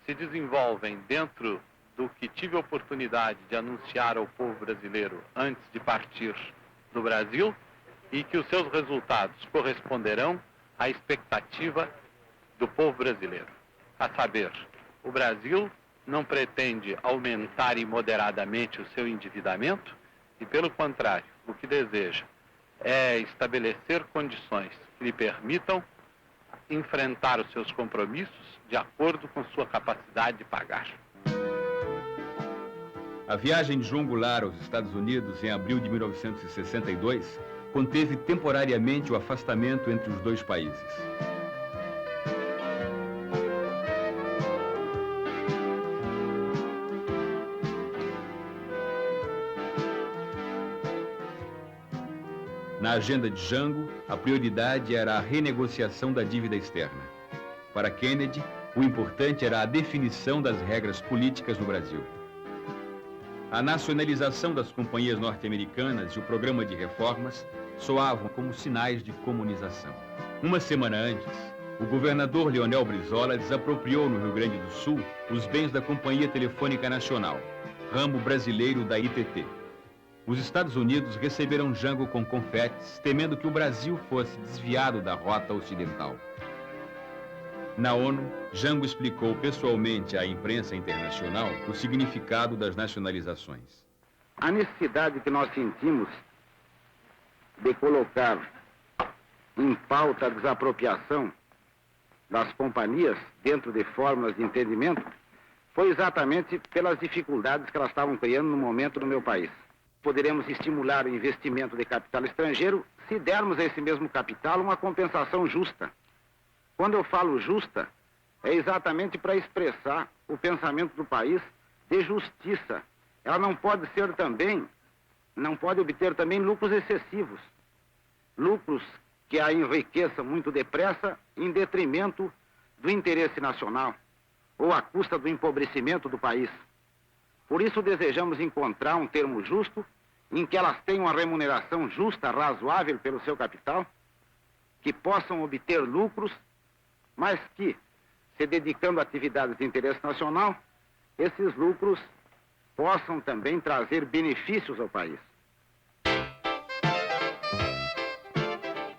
se desenvolvem dentro do que tive a oportunidade de anunciar ao povo brasileiro antes de partir do Brasil e que os seus resultados corresponderão à expectativa do povo brasileiro. A saber, o Brasil não pretende aumentar imoderadamente o seu endividamento e, pelo contrário, o que deseja é estabelecer condições que lhe permitam enfrentar os seus compromissos de acordo com sua capacidade de pagar. A viagem de João Goulart aos Estados Unidos em abril de 1962 conteve temporariamente o afastamento entre os dois países. Na agenda de Jango, a prioridade era a renegociação da dívida externa. Para Kennedy, o importante era a definição das regras políticas no Brasil. A nacionalização das companhias norte-americanas e o programa de reformas soavam como sinais de comunização. Uma semana antes, o governador Leonel Brizola desapropriou no Rio Grande do Sul os bens da Companhia Telefônica Nacional, ramo brasileiro da ITT. Os Estados Unidos receberam Jango com confetes, temendo que o Brasil fosse desviado da rota ocidental. Na ONU, Jango explicou pessoalmente à imprensa internacional o significado das nacionalizações. A necessidade que nós sentimos de colocar em pauta a desapropriação das companhias dentro de fórmulas de entendimento foi exatamente pelas dificuldades que elas estavam criando no momento no meu país. poderemos estimular o investimento de capital estrangeiro se dermos a esse mesmo capital uma compensação justa. Quando eu falo justa, é exatamente para expressar o pensamento do país de justiça. Ela não pode obter também lucros excessivos. Lucros que a enriqueçam muito depressa em detrimento do interesse nacional ou à custa do empobrecimento do país. Por isso desejamos encontrar um termo justo em que elas tenham uma remuneração justa, razoável pelo seu capital, que possam obter lucros, mas que, se dedicando a atividades de interesse nacional, esses lucros possam também trazer benefícios ao país.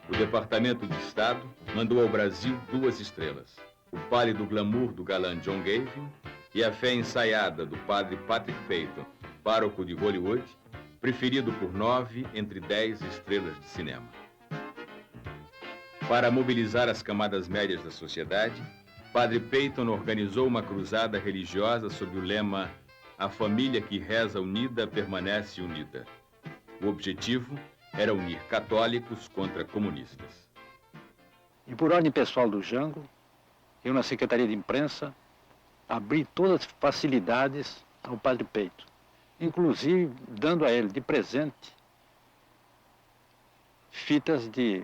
O Departamento de Estado mandou ao Brasil 2 estrelas: o pálido glamour do galã John Gavin e a fé ensaiada do padre Patrick Peyton, pároco de Hollywood, preferido por 9 entre 10 estrelas de cinema. Para mobilizar as camadas médias da sociedade, Padre Peyton organizou uma cruzada religiosa sob o lema "A família que reza unida permanece unida". O objetivo era unir católicos contra comunistas. E por ordem pessoal do Jango, eu na Secretaria de Imprensa abri todas as facilidades ao Padre Peyton, inclusive dando a ele de presente fitas de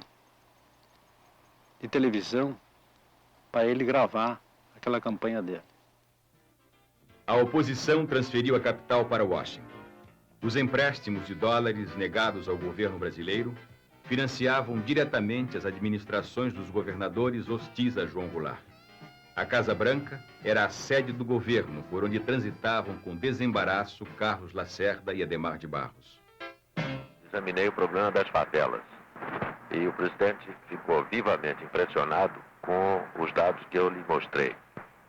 televisão para ele gravar aquela campanha dele. A oposição transferiu a capital para Washington. Os empréstimos de dólares negados ao governo brasileiro financiavam diretamente as administrações dos governadores hostis a João Goulart. A Casa Branca era a sede do governo, por onde transitavam com desembaraço Carlos Lacerda e Adhemar de Barros. Examinei o problema das favelas e o presidente ficou vivamente impressionado com os dados que eu lhe mostrei.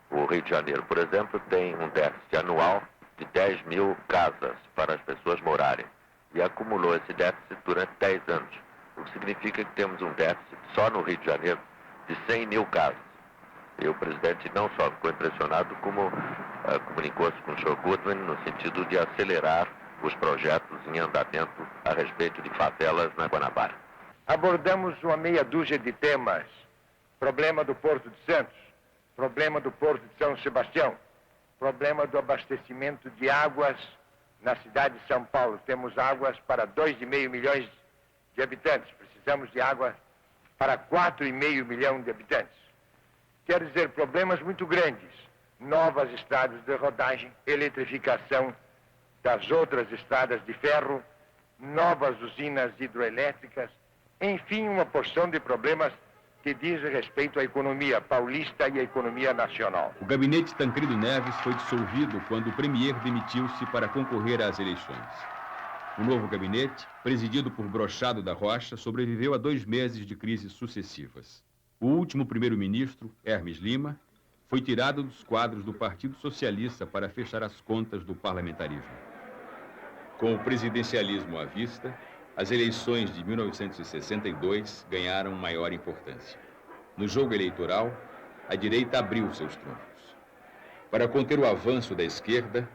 O Rio de Janeiro, por exemplo, tem um déficit anual de 10 mil casas para as pessoas morarem e acumulou esse déficit durante 10 anos, o que significa que temos um déficit só no Rio de Janeiro de 100 mil casas. E o presidente não só ficou impressionado, como comunicou-se com o Sr. Goodwin no sentido de acelerar os projetos em andamento a respeito de favelas na Guanabara. Abordamos uma meia dúzia de temas: problema do Porto de Santos, problema do Porto de São Sebastião, problema do abastecimento de águas na cidade de São Paulo. Temos águas para 2,5 milhões de habitantes. Precisamos de água para 4,5 milhões de habitantes. Quer dizer, problemas muito grandes. Novas estradas de rodagem, eletrificação das outras estradas de ferro, novas usinas hidroelétricas, enfim, uma porção de problemas que diz respeito à economia paulista e à economia nacional. O gabinete Tancredo Neves foi dissolvido quando o premier demitiu-se para concorrer às eleições. O novo gabinete, presidido por Brochado da Rocha, sobreviveu a 2 meses de crises sucessivas. O último primeiro-ministro, Hermes Lima, foi tirado dos quadros do Partido Socialista para fechar as contas do parlamentarismo. Com o presidencialismo à vista, as eleições de 1962 ganharam maior importância. No jogo eleitoral, a direita abriu seus trunfos. Para conter o avanço da esquerda,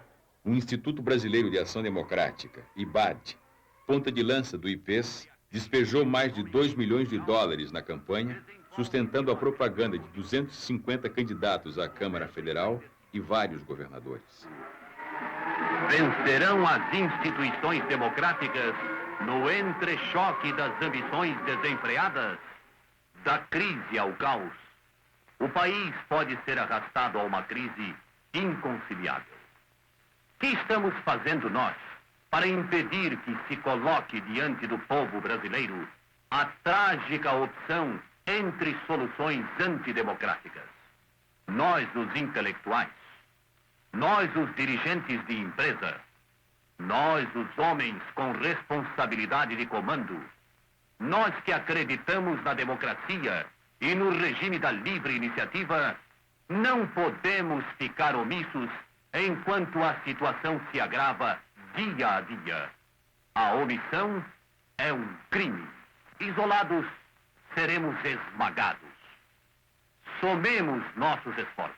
o Instituto Brasileiro de Ação Democrática, IBAD, ponta de lança do IPES, despejou mais de 2 milhões de dólares na campanha, sustentando a propaganda de 250 candidatos à Câmara Federal e vários governadores. Vencerão as instituições democráticas no entrechoque das ambições desenfreadas, da crise ao caos. O país pode ser arrastado a uma crise inconciliável. O que estamos fazendo nós para impedir que se coloque diante do povo brasileiro a trágica opção entre soluções antidemocráticas? Nós, os intelectuais, nós, os dirigentes de empresa, nós, os homens com responsabilidade de comando, nós que acreditamos na democracia e no regime da livre iniciativa, não podemos ficar omissos enquanto a situação se agrava dia a dia. A omissão é um crime. Isolados, seremos esmagados. Somemos nossos esforços.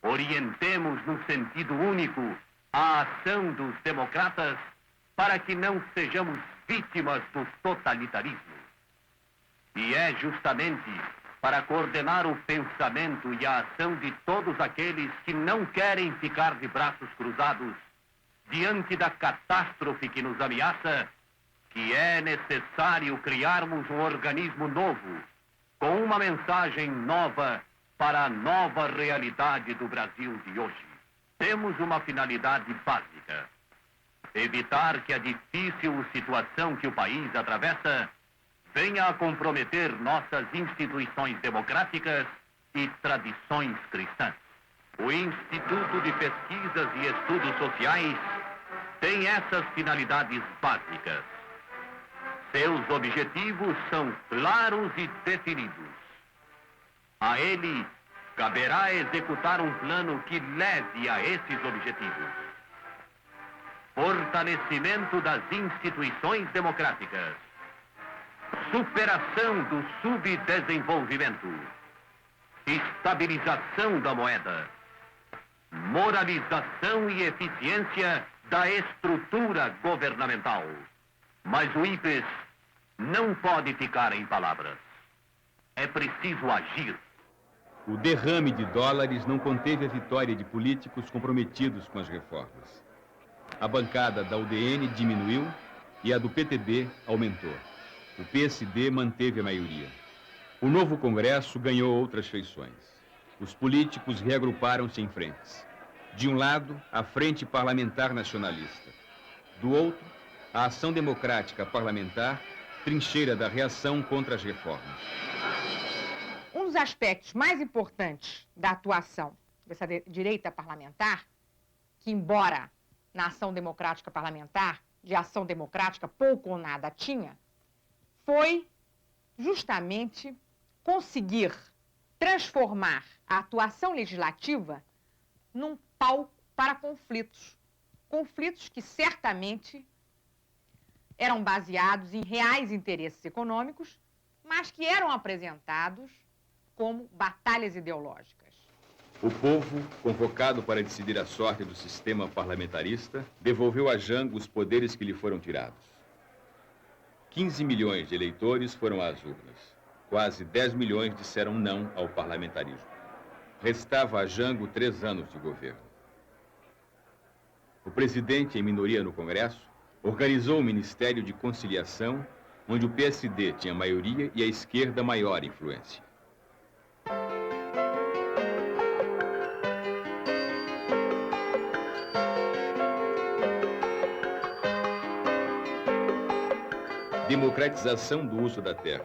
Orientemos no sentido único a ação dos democratas para que não sejamos vítimas do totalitarismo. E é justamente para coordenar o pensamento e a ação de todos aqueles que não querem ficar de braços cruzados diante da catástrofe que nos ameaça, que é necessário criarmos um organismo novo, com uma mensagem nova para a nova realidade do Brasil de hoje. Temos uma finalidade básica: evitar que a difícil situação que o país atravessa venha a comprometer nossas instituições democráticas e tradições cristãs. O Instituto de Pesquisas e Estudos Sociais tem essas finalidades básicas. Seus objetivos são claros e definidos. A ele caberá executar um plano que leve a esses objetivos: fortalecimento das instituições democráticas, superação do subdesenvolvimento, estabilização da moeda, moralização e eficiência da estrutura governamental. Mas o IPES não pode ficar em palavras. É preciso agir. O derrame de dólares não conteve a vitória de políticos comprometidos com as reformas. A bancada da UDN diminuiu e a do PTB aumentou. O PSD manteve a maioria. O novo Congresso ganhou outras feições. Os políticos reagruparam-se em frentes. De um lado, a Frente Parlamentar Nacionalista. Do outro, a Ação Democrática Parlamentar, trincheira da reação contra as reformas. Um dos aspectos mais importantes da atuação dessa direita parlamentar, que embora na Ação Democrática Parlamentar, de ação democrática pouco ou nada tinha, foi justamente conseguir transformar a atuação legislativa num palco para conflitos. Conflitos que certamente eram baseados em reais interesses econômicos, mas que eram apresentados como batalhas ideológicas. O povo, convocado para decidir a sorte do sistema parlamentarista, devolveu a Jango os poderes que lhe foram tirados. 15 milhões de eleitores foram às urnas. Quase 10 milhões disseram não ao parlamentarismo. Restava a Jango 3 anos de governo. O presidente, em minoria no Congresso, organizou o Ministério de Conciliação, onde o PSD tinha maioria e a esquerda maior influência. Democratização do uso da terra,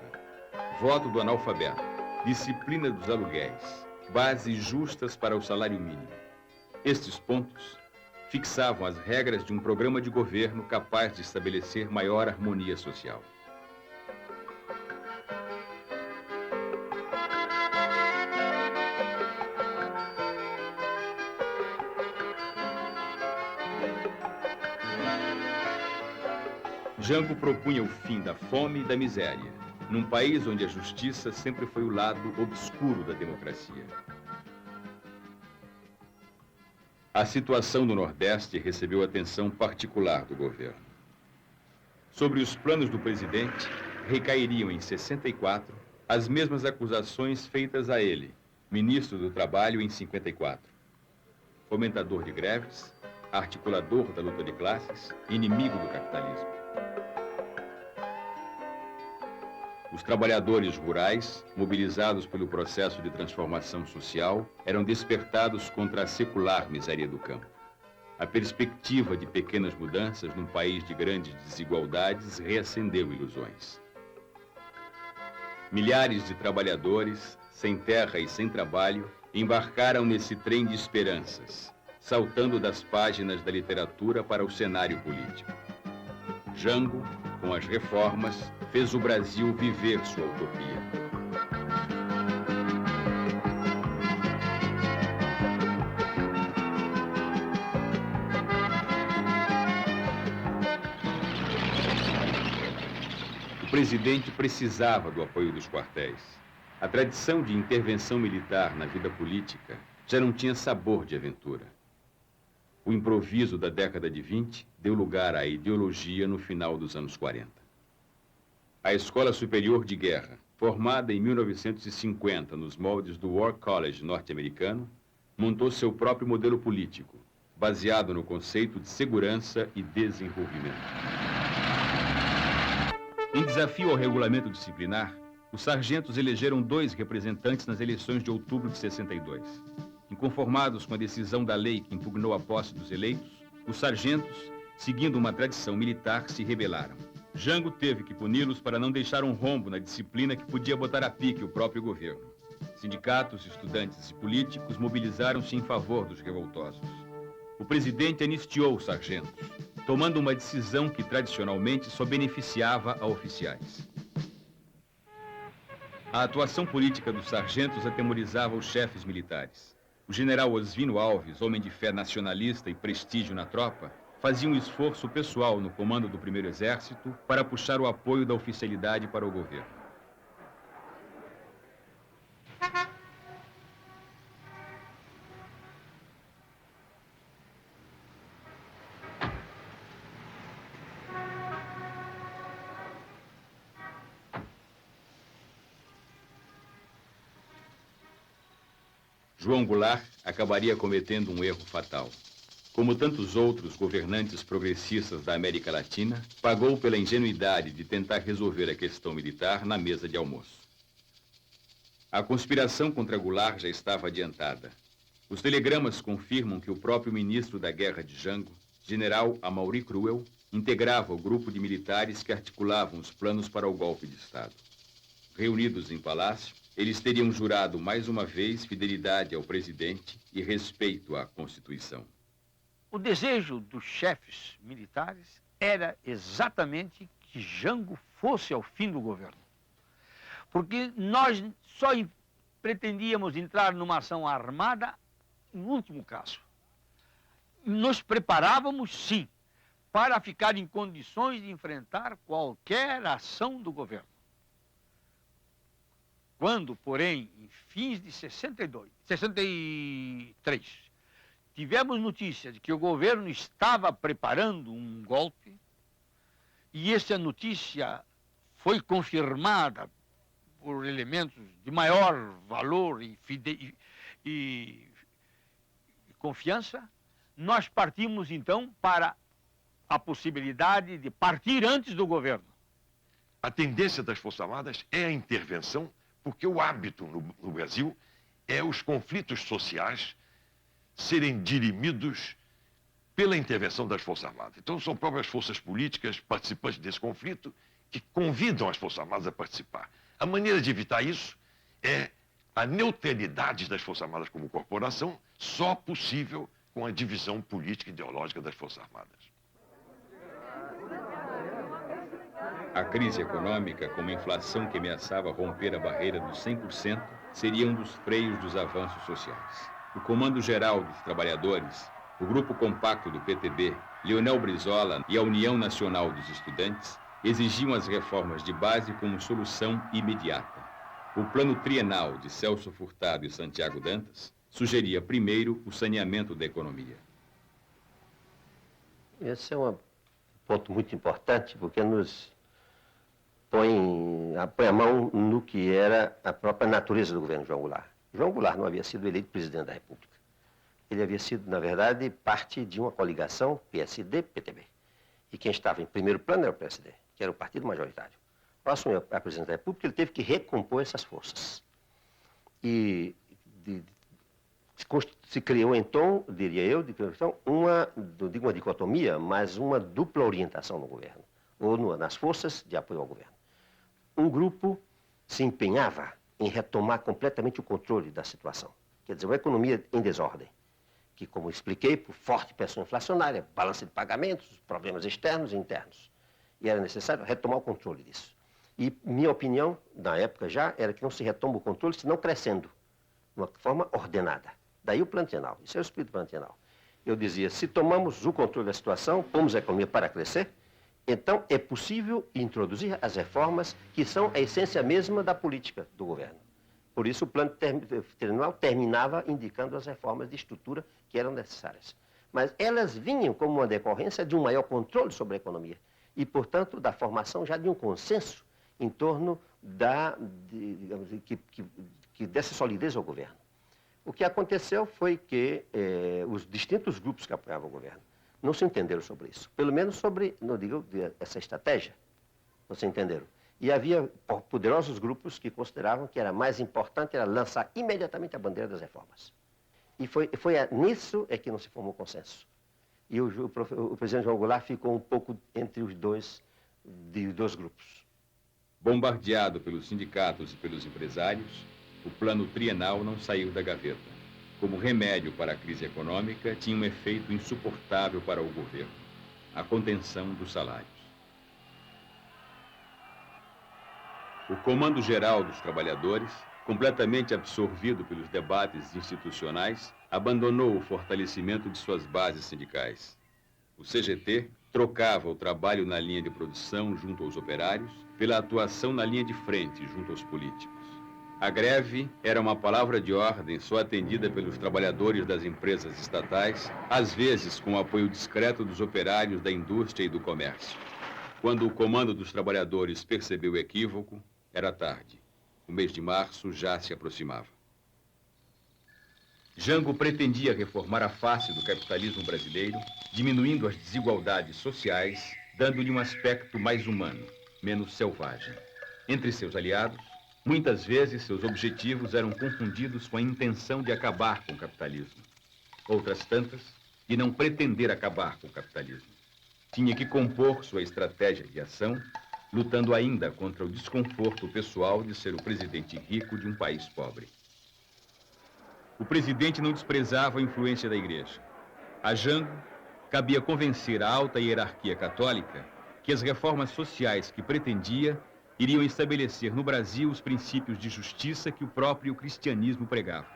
voto do analfabeto, disciplina dos aluguéis, bases justas para o salário mínimo. Estes pontos fixavam as regras de um programa de governo capaz de estabelecer maior harmonia social. Jango propunha o fim da fome e da miséria, num país onde a justiça sempre foi o lado obscuro da democracia. A situação do Nordeste recebeu atenção particular do governo. Sobre os planos do presidente, recairiam em 64 as mesmas acusações feitas a ele, ministro do Trabalho, em 54. Fomentador de greves, articulador da luta de classes, inimigo do capitalismo. Os trabalhadores rurais, mobilizados pelo processo de transformação social, eram despertados contra a secular miséria do campo. A perspectiva de pequenas mudanças num país de grandes desigualdades reacendeu ilusões. Milhares de trabalhadores, sem terra e sem trabalho, embarcaram nesse trem de esperanças, saltando das páginas da literatura para o cenário político. Jango, com as reformas, fez o Brasil viver sua utopia. O presidente precisava do apoio dos quartéis. A tradição de intervenção militar na vida política já não tinha sabor de aventura. O improviso da década de 20 deu lugar à ideologia no final dos anos 40. A Escola Superior de Guerra, formada em 1950 nos moldes do War College norte-americano, montou seu próprio modelo político, baseado no conceito de segurança e desenvolvimento. Em desafio ao regulamento disciplinar, os sargentos elegeram 2 representantes nas eleições de outubro de 62. Inconformados com a decisão da lei que impugnou a posse dos eleitos, os sargentos, seguindo uma tradição militar, se rebelaram. Jango teve que puni-los para não deixar um rombo na disciplina que podia botar a pique o próprio governo. Sindicatos, estudantes e políticos mobilizaram-se em favor dos revoltosos. O presidente anistiou os sargentos, tomando uma decisão que tradicionalmente só beneficiava a oficiais. A atuação política dos sargentos atemorizava os chefes militares. O general Osvino Alves, homem de fé nacionalista e prestígio na tropa, fazia um esforço pessoal no comando do 1º Exército para puxar o apoio da oficialidade para o governo. João Goulart acabaria cometendo um erro fatal. Como tantos outros governantes progressistas da América Latina, pagou pela ingenuidade de tentar resolver a questão militar na mesa de almoço. A conspiração contra Goulart já estava adiantada. Os telegramas confirmam que o próprio ministro da Guerra de Jango, general Amaury Cruel, integrava o grupo de militares que articulavam os planos para o golpe de Estado. Reunidos em palácio, eles teriam jurado mais uma vez fidelidade ao presidente e respeito à Constituição. O desejo dos chefes militares era exatamente que Jango fosse ao fim do governo. Porque nós só pretendíamos entrar numa ação armada no último caso. Nos preparávamos, sim, para ficar em condições de enfrentar qualquer ação do governo. Quando, porém, em fins de 63, tivemos notícia de que o governo estava preparando um golpe, e essa notícia foi confirmada por elementos de maior valor e confiança, nós partimos, então, para a possibilidade de partir antes do governo. A tendência das Forças Armadas é a intervenção, porque o hábito no Brasil é os conflitos sociais serem dirimidos pela intervenção das Forças Armadas. Então, são próprias forças políticas participantes desse conflito que convidam as Forças Armadas a participar. A maneira de evitar isso é a neutralidade das Forças Armadas como corporação, só possível com a divisão política e ideológica das Forças Armadas. A crise econômica, com uma inflação que ameaçava romper a barreira dos 100%, seria um dos freios dos avanços sociais. O Comando Geral dos Trabalhadores, o Grupo Compacto do PTB, Leonel Brizola e a União Nacional dos Estudantes exigiam as reformas de base como solução imediata. O plano trienal de Celso Furtado e Santiago Dantas sugeria primeiro o saneamento da economia. Esse é um ponto muito importante, porque nos põe a mão no que era a própria natureza do governo João Goulart. João Goulart não havia sido eleito presidente da República. Ele havia sido, na verdade, parte de uma coligação PSD-PTB. E quem estava em primeiro plano era o PSD, que era o partido majoritário. Próximo à presidência da República, ele teve que recompor essas forças. E se criou, então, diria eu, uma dicotomia, mas uma dupla orientação no governo, ou nas forças de apoio ao governo. Um grupo se empenhava em retomar completamente o controle da situação. Quer dizer, uma economia em desordem, que, como expliquei, por forte pressão inflacionária, balança de pagamentos, problemas externos e internos. E era necessário retomar o controle disso. E minha opinião, na época já, era que não se retoma o controle, senão crescendo, de uma forma ordenada. Daí o plano trienal. Isso é o espírito do plano trienal. Eu dizia, se tomamos o controle da situação, pomos a economia para crescer, então é possível introduzir as reformas que são a essência mesma da política do governo. Por isso o plano trienal terminava indicando as reformas de estrutura que eram necessárias. mas elas vinham como uma decorrência de um maior controle sobre a economia e, portanto, da formação já de um consenso em torno que desse solidez ao governo. O que aconteceu foi que os distintos grupos que apoiavam o governo não se entenderam sobre isso. Pelo menos sobre, não digo, essa estratégia. Não se entenderam. E havia poderosos grupos que consideravam que era mais importante era lançar imediatamente a bandeira das reformas. E foi nisso que não se formou consenso. E o presidente João Goulart ficou um pouco entre os dois grupos. Bombardeado pelos sindicatos e pelos empresários, o plano trienal não saiu da gaveta. Como remédio para a crise econômica, tinha um efeito insuportável para o governo: a contenção dos salários. O Comando Geral dos Trabalhadores, completamente absorvido pelos debates institucionais, abandonou o fortalecimento de suas bases sindicais. O CGT trocava o trabalho na linha de produção junto aos operários pela atuação na linha de frente junto aos políticos. A greve era uma palavra de ordem só atendida pelos trabalhadores das empresas estatais, às vezes com o apoio discreto dos operários da indústria e do comércio. Quando o Comando dos Trabalhadores percebeu o equívoco, era tarde. O mês de março já se aproximava. Jango pretendia reformar a face do capitalismo brasileiro, diminuindo as desigualdades sociais, dando-lhe um aspecto mais humano, menos selvagem. Entre seus aliados, muitas vezes seus objetivos eram confundidos com a intenção de acabar com o capitalismo. Outras tantas, de não pretender acabar com o capitalismo. Tinha que compor sua estratégia de ação, lutando ainda contra o desconforto pessoal de ser o presidente rico de um país pobre. O presidente não desprezava a influência da igreja. A Jango cabia convencer a alta hierarquia católica que as reformas sociais que pretendia iriam estabelecer no Brasil os princípios de justiça que o próprio cristianismo pregava.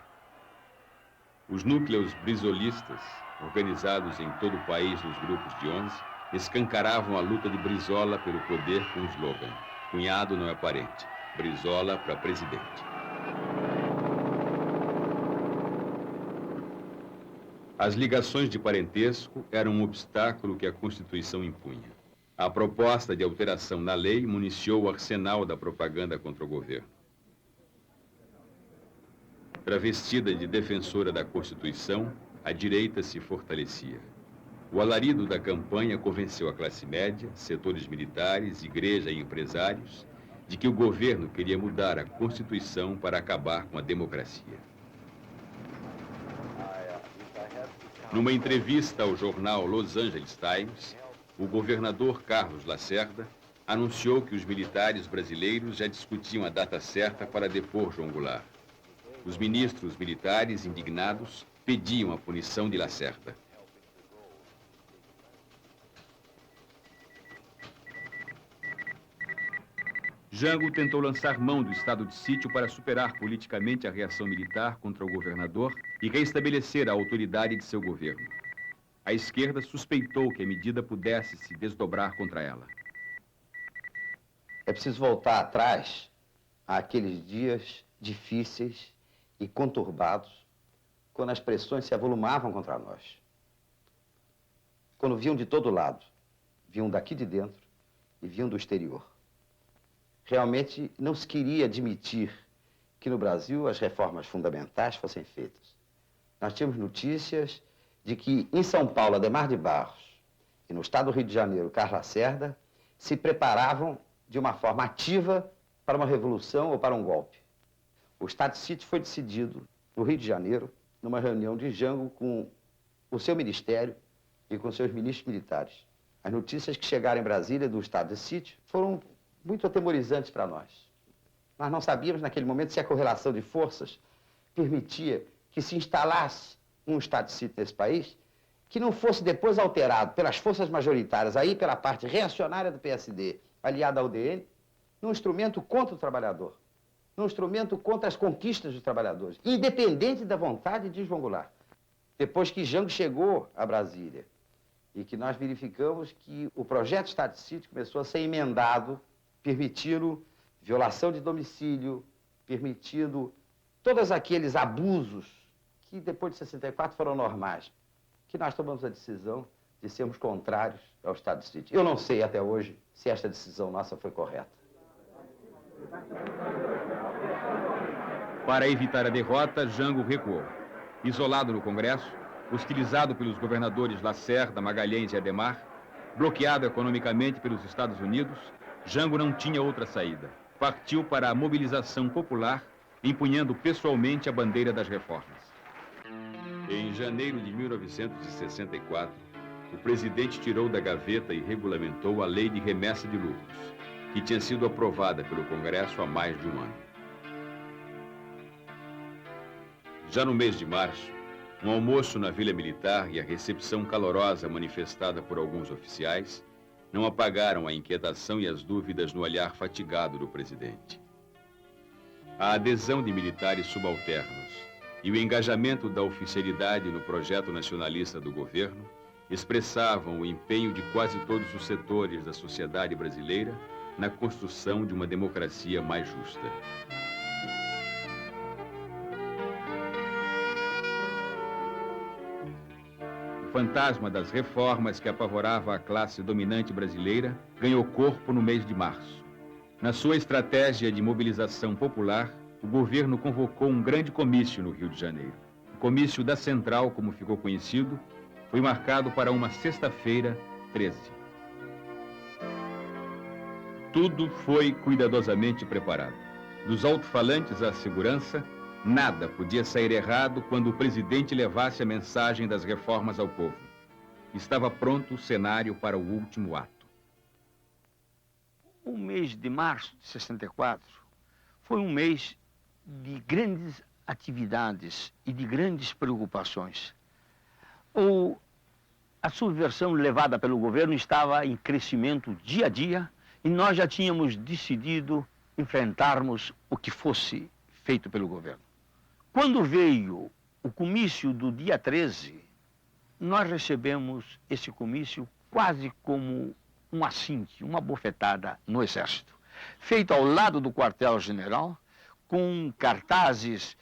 Os núcleos brizolistas, organizados em todo o país nos grupos de 11, escancaravam a luta de Brizola pelo poder com o slogan: cunhado não é parente, Brizola para presidente. As ligações de parentesco eram um obstáculo que a Constituição impunha. A proposta de alteração na lei municiou o arsenal da propaganda contra o governo. Travestida de defensora da Constituição, a direita se fortalecia. O alarido da campanha convenceu a classe média, setores militares, igreja e empresários de que o governo queria mudar a Constituição para acabar com a democracia. Numa entrevista ao jornal Los Angeles Times, o governador Carlos Lacerda anunciou que os militares brasileiros já discutiam a data certa para depor João Goulart. Os ministros militares, indignados, pediam a punição de Lacerda. Jango tentou lançar mão do estado de sítio para superar politicamente a reação militar contra o governador e restabelecer a autoridade de seu governo. A esquerda suspeitou que a medida pudesse se desdobrar contra ela. É preciso voltar atrás àqueles dias difíceis e conturbados, quando as pressões se avolumavam contra nós. Quando vinham de todo lado, vinham daqui de dentro e vinham do exterior. Realmente não se queria admitir que no Brasil as reformas fundamentais fossem feitas. Nós tínhamos notícias de que em São Paulo, Adhemar de Barros, e no estado do Rio de Janeiro, Carlos Lacerda, se preparavam de uma forma ativa para uma revolução ou para um golpe. O estado de sítio foi decidido no Rio de Janeiro, numa reunião de Jango com o seu ministério e com seus ministros militares. As notícias que chegaram em Brasília do estado de sítio foram muito atemorizantes para nós. Nós não sabíamos naquele momento se a correlação de forças permitia que se instalasse um estado de sítio nesse país que não fosse depois alterado pelas forças majoritárias, aí pela parte reacionária do PSD, aliada ao UDN, num instrumento contra o trabalhador, num instrumento contra as conquistas dos trabalhadores, independente da vontade de João Goulart. Depois que Jango chegou a Brasília e que nós verificamos que o projeto de estado de sítio começou a ser emendado, permitindo violação de domicílio, permitindo todos aqueles abusos que depois de 64 foram normais, que que nós tomamos a decisão de sermos contrários ao estado de sítio. Eu não sei até hoje se esta decisão nossa foi correta. Para evitar a derrota, Jango recuou. Isolado no Congresso, hostilizado pelos governadores Lacerda, Magalhães e Adhemar, bloqueado economicamente pelos Estados Unidos, Jango não tinha outra saída. Partiu para a mobilização popular, empunhando pessoalmente a bandeira das reformas. Em janeiro de 1964, o presidente tirou da gaveta e regulamentou a Lei de Remessa de Lucros, que tinha sido aprovada pelo Congresso há mais de um ano. Já no mês de março, um almoço na Vila Militar e a recepção calorosa manifestada por alguns oficiais não apagaram a inquietação e as dúvidas no olhar fatigado do presidente. A adesão de militares subalternos e o engajamento da oficialidade no projeto nacionalista do governo expressavam o empenho de quase todos os setores da sociedade brasileira na construção de uma democracia mais justa. O fantasma das reformas que apavorava a classe dominante brasileira ganhou corpo no mês de março. Na sua estratégia de mobilização popular, o governo convocou um grande comício no Rio de Janeiro. O comício da Central, como ficou conhecido, foi marcado para uma sexta-feira, 13. Tudo foi cuidadosamente preparado. Dos alto-falantes à segurança, nada podia sair errado quando o presidente levasse a mensagem das reformas ao povo. Estava pronto o cenário para o último ato. O mês de março de 64 foi um mês de grandes atividades e de grandes preocupações. A subversão levada pelo governo estava em crescimento dia a dia e nós já tínhamos decidido enfrentarmos o que fosse feito pelo governo. Quando veio o comício do dia 13, nós recebemos esse comício quase como um assinte, uma bofetada no Exército, feito ao lado do quartel-general, com cartazes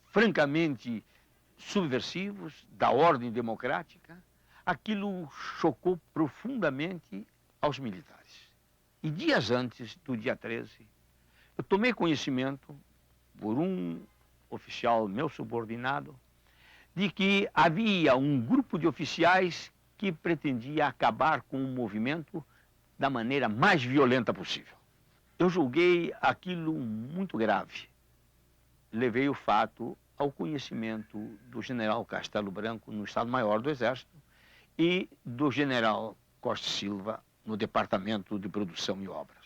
francamente subversivos da ordem democrática. Aquilo chocou profundamente aos militares. E dias antes do dia 13, eu tomei conhecimento, por um oficial meu subordinado, de que havia um grupo de oficiais que pretendia acabar com o movimento da maneira mais violenta possível. Eu julguei aquilo muito grave. Levei o fato ao conhecimento do general Castelo Branco no Estado-Maior do Exército e do general Costa Silva no Departamento de Produção e Obras.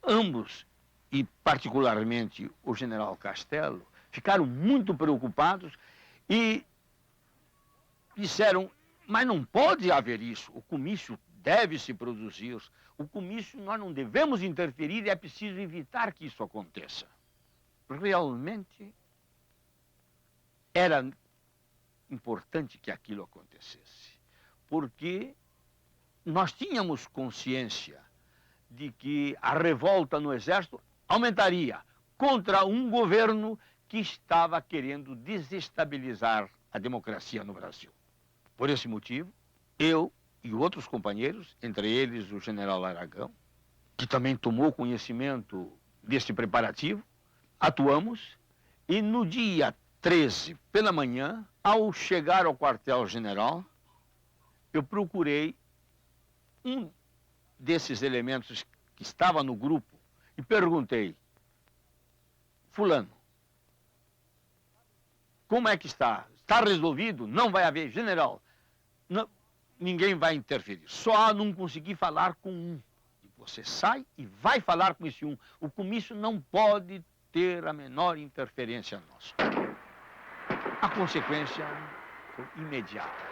Ambos, e particularmente o general Castelo, ficaram muito preocupados e disseram: mas não pode haver isso, o comício deve se produzir, o comício nós não devemos interferir e é preciso evitar que isso aconteça. Realmente era importante que aquilo acontecesse, porque nós tínhamos consciência de que a revolta no Exército aumentaria contra um governo que estava querendo desestabilizar a democracia no Brasil. Por esse motivo, eu e outros companheiros, entre eles o general Aragão, que também tomou conhecimento deste preparativo, atuamos e no dia 13, pela manhã, ao chegar ao quartel-general, eu procurei um desses elementos que estava no grupo e perguntei: fulano, como é que está? Está resolvido? Não vai haver? General, não, ninguém vai interferir. Só não consegui falar com um. Você sai e vai falar com esse um. O comício não pode ter a menor interferência nossa. A consequência foi imediata.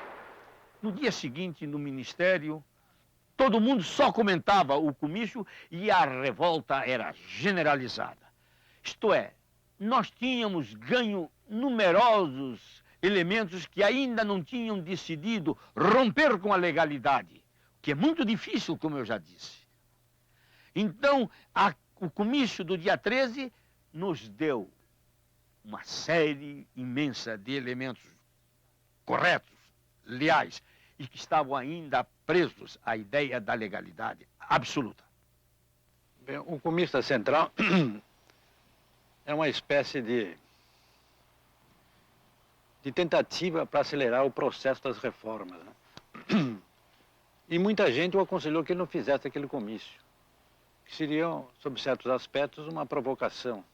No dia seguinte, no Ministério, todo mundo só comentava o comício e a revolta era generalizada. Isto é, nós tínhamos ganho numerosos elementos que ainda não tinham decidido romper com a legalidade, o que é muito difícil, como eu já disse. Então, o comício do dia 13 nos deu uma série imensa de elementos corretos, leais e que estavam ainda presos à ideia da legalidade absoluta. Bem, o Comista Central é uma espécie de tentativa para acelerar o processo das reformas, né? E muita gente o aconselhou que ele não fizesse aquele comício, que seria, sob certos aspectos, uma provocação.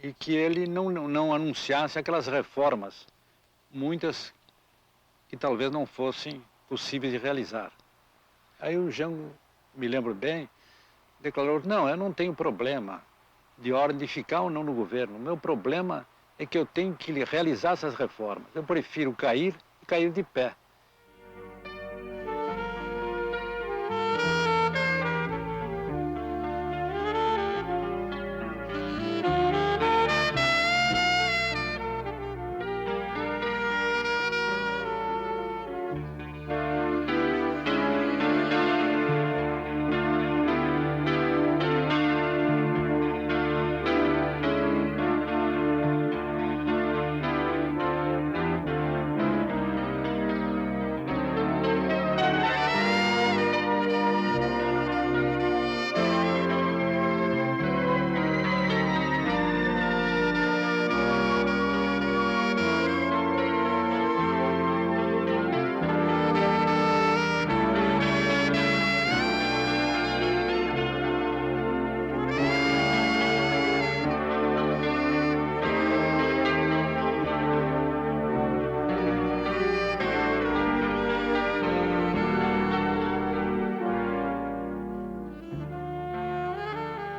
E que ele não anunciasse aquelas reformas, muitas que talvez não fossem possíveis de realizar. Aí o Jango, me lembro bem, declarou: não, eu não tenho problema de ordem de ficar ou não no governo. O meu problema é que eu tenho que realizar essas reformas. Eu prefiro cair e cair de pé.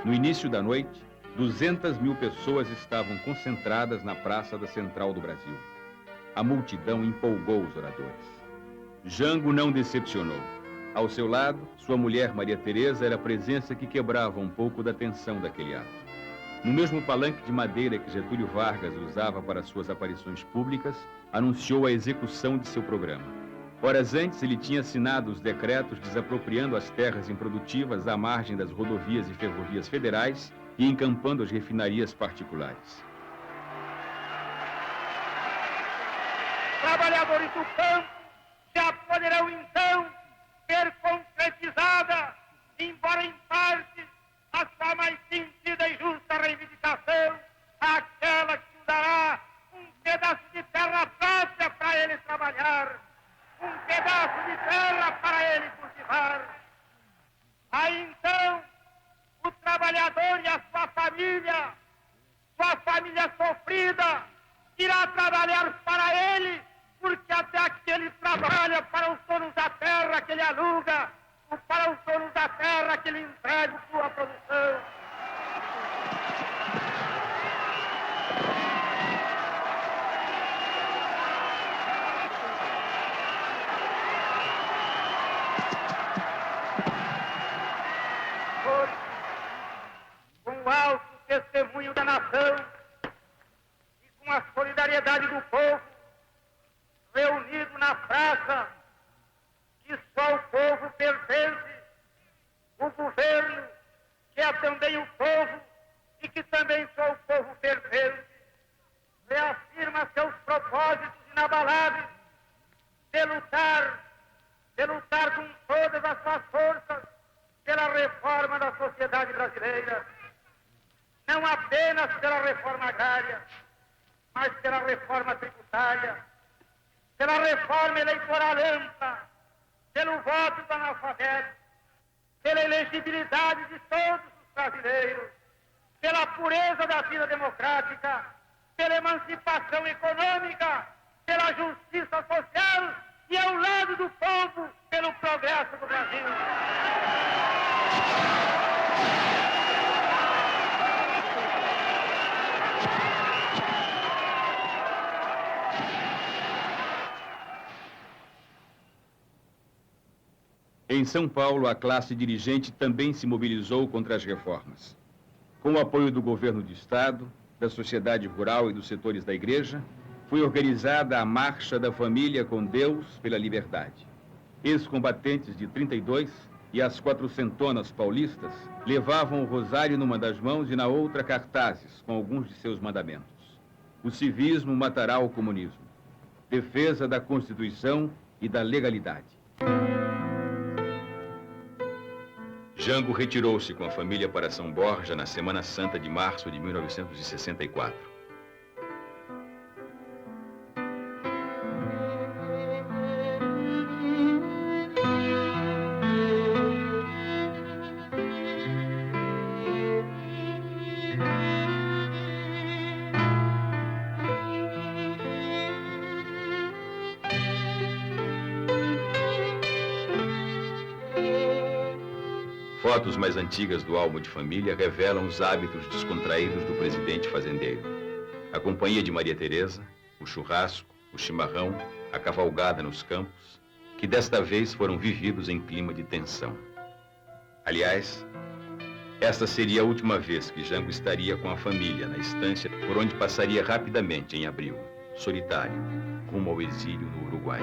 No início da noite, 200.000 pessoas estavam concentradas na Praça da Central do Brasil. A multidão empolgou os oradores. Jango não decepcionou. Ao seu lado, sua mulher Maria Teresa era a presença que quebrava um pouco da tensão daquele ato. No mesmo palanque de madeira que Getúlio Vargas usava para suas aparições públicas, anunciou a execução de seu programa. Horas antes, ele tinha assinado os decretos desapropriando as terras improdutivas à margem das rodovias e ferrovias federais e encampando as refinarias particulares. Trabalhadores do campo já poderão então ver concretizada, embora em parte, a sua mais sentida e justa reivindicação, aquela que dará um pedaço de terra própria para ele trabalhar, um pedaço de terra para ele cultivar. Aí então, o trabalhador e a sua família sofrida, irá trabalhar para ele, porque até aqui ele trabalha para os donos da terra que ele aluga, ou para os donos da terra que ele entrega sua produção. Com o alto testemunho da nação e com a solidariedade do povo, reunido na praça que só o povo pertence, o governo, que é também o povo e que também só o povo pertence, reafirma seus propósitos inabaláveis de lutar com todas as suas forças pela reforma da sociedade brasileira. Não apenas pela reforma agrária, mas pela reforma tributária, pela reforma eleitoral ampla, pelo voto do analfabeto, pela elegibilidade de todos os brasileiros, pela pureza da vida democrática, pela emancipação econômica, pela justiça social e ao lado do povo, pelo progresso do Brasil. Em São Paulo, a classe dirigente também se mobilizou contra as reformas. Com o apoio do governo do Estado, da sociedade rural e dos setores da igreja, foi organizada a Marcha da Família com Deus pela Liberdade. Ex-combatentes de 32 e as 400 paulistas levavam o rosário numa das mãos e na outra cartazes com alguns de seus mandamentos. O civismo matará o comunismo. defesa da Constituição e da legalidade. Jango retirou-se com a família para São Borja na Semana Santa de março de 1964. Fotos mais antigas do álbum de família revelam os hábitos descontraídos do presidente fazendeiro. A companhia de Maria Teresa, o churrasco, o chimarrão, a cavalgada nos campos, que desta vez foram vividos em clima de tensão. Aliás, esta seria a última vez que Jango estaria com a família na estância por onde passaria rapidamente em abril, solitário, rumo ao exílio no Uruguai.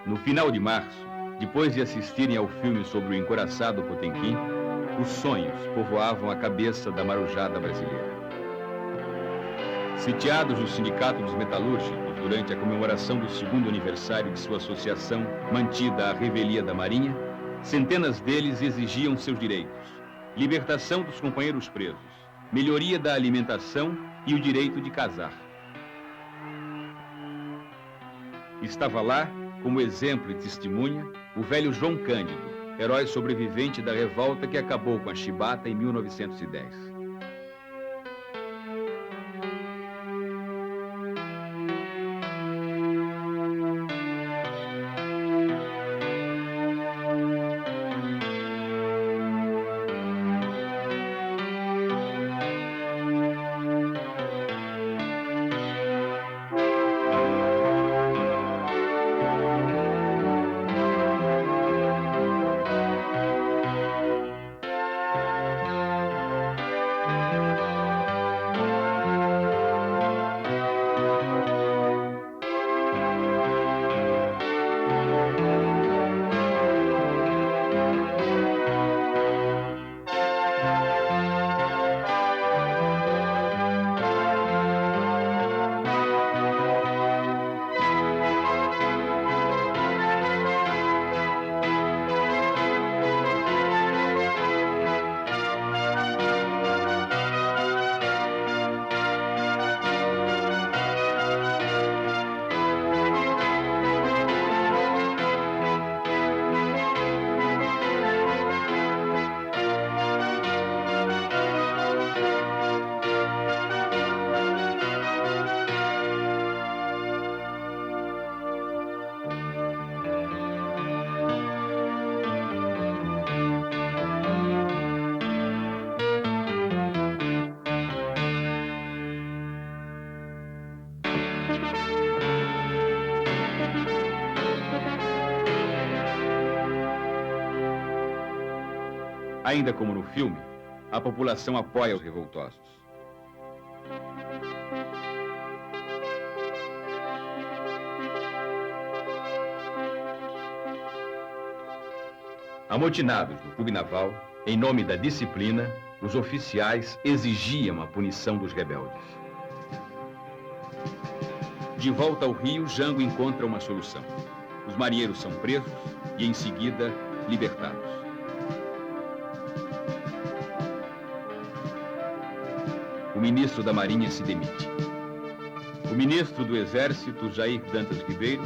No final de março, depois de assistirem ao filme sobre o encouraçado Potemkin, os sonhos povoavam a cabeça da marujada brasileira. Sitiados no Sindicato dos Metalúrgicos durante a comemoração do 2º aniversário de sua associação, mantida à revelia da Marinha, centenas deles exigiam seus direitos: libertação dos companheiros presos, melhoria da alimentação e o direito de casar. Estava lá, como exemplo e testemunha, o velho João Cândido, herói sobrevivente da revolta que acabou com a chibata em 1910. Ainda como no filme, a população apoia os revoltosos. Amotinados no clube naval, em nome da disciplina, os oficiais exigiam a punição dos rebeldes. De volta ao Rio, Jango encontra uma solução. Os marinheiros são presos e, em seguida, libertados. O ministro da Marinha se demite. O ministro do Exército, Jair Dantas Ribeiro,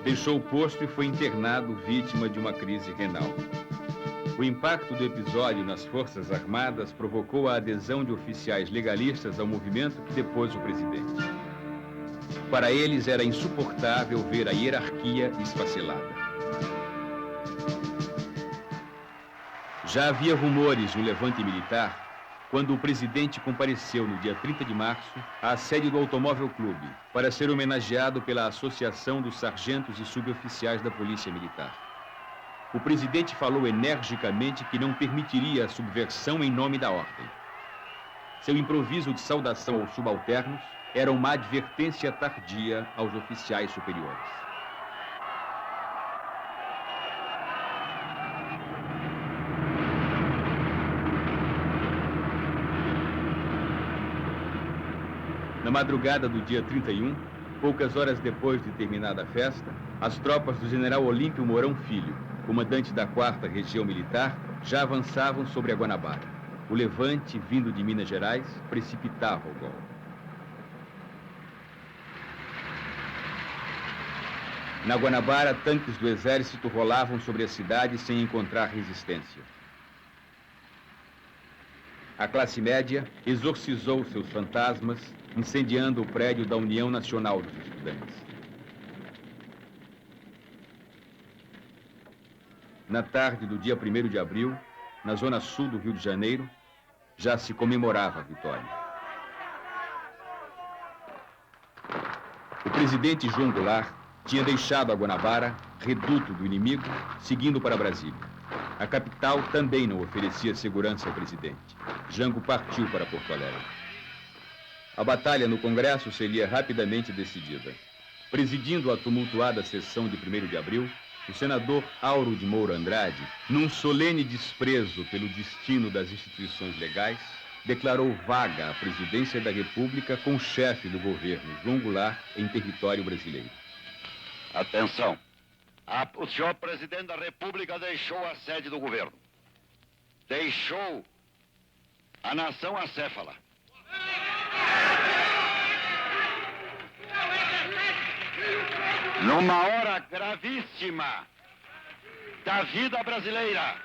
deixou o posto e foi internado vítima de uma crise renal. O impacto do episódio nas Forças Armadas provocou a adesão de oficiais legalistas ao movimento que depôs o presidente. Para eles era insuportável ver a hierarquia esfacelada. Já havia rumores de um levante militar quando o presidente compareceu no dia 30 de março à sede do Automóvel Clube para ser homenageado pela Associação dos Sargentos e Suboficiais da Polícia Militar. O presidente falou energicamente que não permitiria a subversão em nome da ordem. Seu improviso de saudação aos subalternos era uma advertência tardia aos oficiais superiores. Na madrugada do dia 31, poucas horas depois de terminada a festa, as tropas do general Olímpio Mourão Filho, comandante da 4ª Região Militar, já avançavam sobre a Guanabara. O levante, vindo de Minas Gerais, precipitava o golpe. Na Guanabara, tanques do exército rolavam sobre a cidade sem encontrar resistência. A classe média exorcizou seus fantasmas, incendiando o prédio da União Nacional dos Estudantes. Na tarde do dia 1º de abril, na zona sul do Rio de Janeiro, já se comemorava a vitória. O presidente João Goulart tinha deixado a Guanabara, reduto do inimigo, seguindo para Brasília. A capital também não oferecia segurança ao presidente. Jango partiu para Porto Alegre. A batalha no Congresso seria rapidamente decidida. Presidindo a tumultuada sessão de 1º de abril, o senador Auro de Moura Andrade, num solene desprezo pelo destino das instituições legais, declarou vaga a presidência da República com o chefe do governo, João Goulart, em território brasileiro. Atenção! O senhor presidente da República deixou a sede do governo. Deixou a nação acéfala. Numa hora gravíssima da vida brasileira,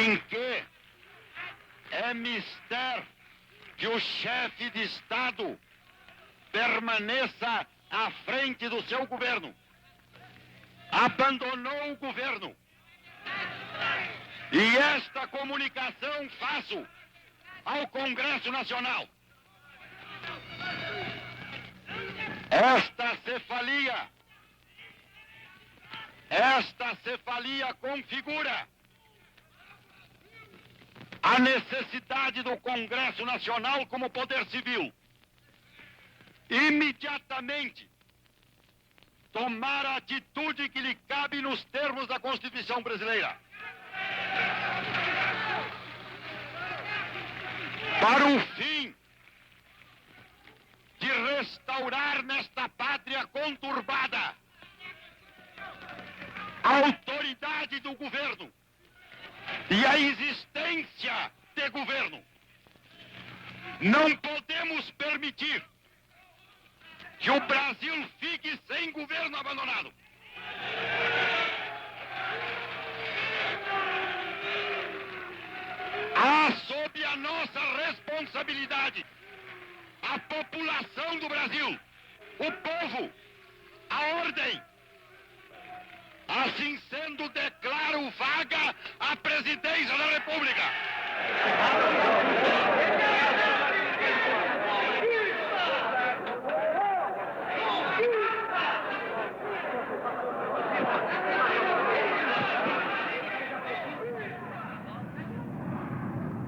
em que é mister que o chefe de Estado permaneça à frente do seu governo. Abandonou o governo. E esta comunicação faço ao Congresso Nacional. Esta cefalia configura a necessidade do Congresso Nacional como poder civil imediatamente tomar a atitude que lhe cabe nos termos da Constituição brasileira. Para o fim de restaurar nesta pátria conturbada a autoridade do governo e a existência de governo. Não podemos permitir que o Brasil fique sem governo abandonado. Há sob a nossa responsabilidade a população do Brasil, o povo, a ordem. Assim sendo, declaro vaga a presidência da República.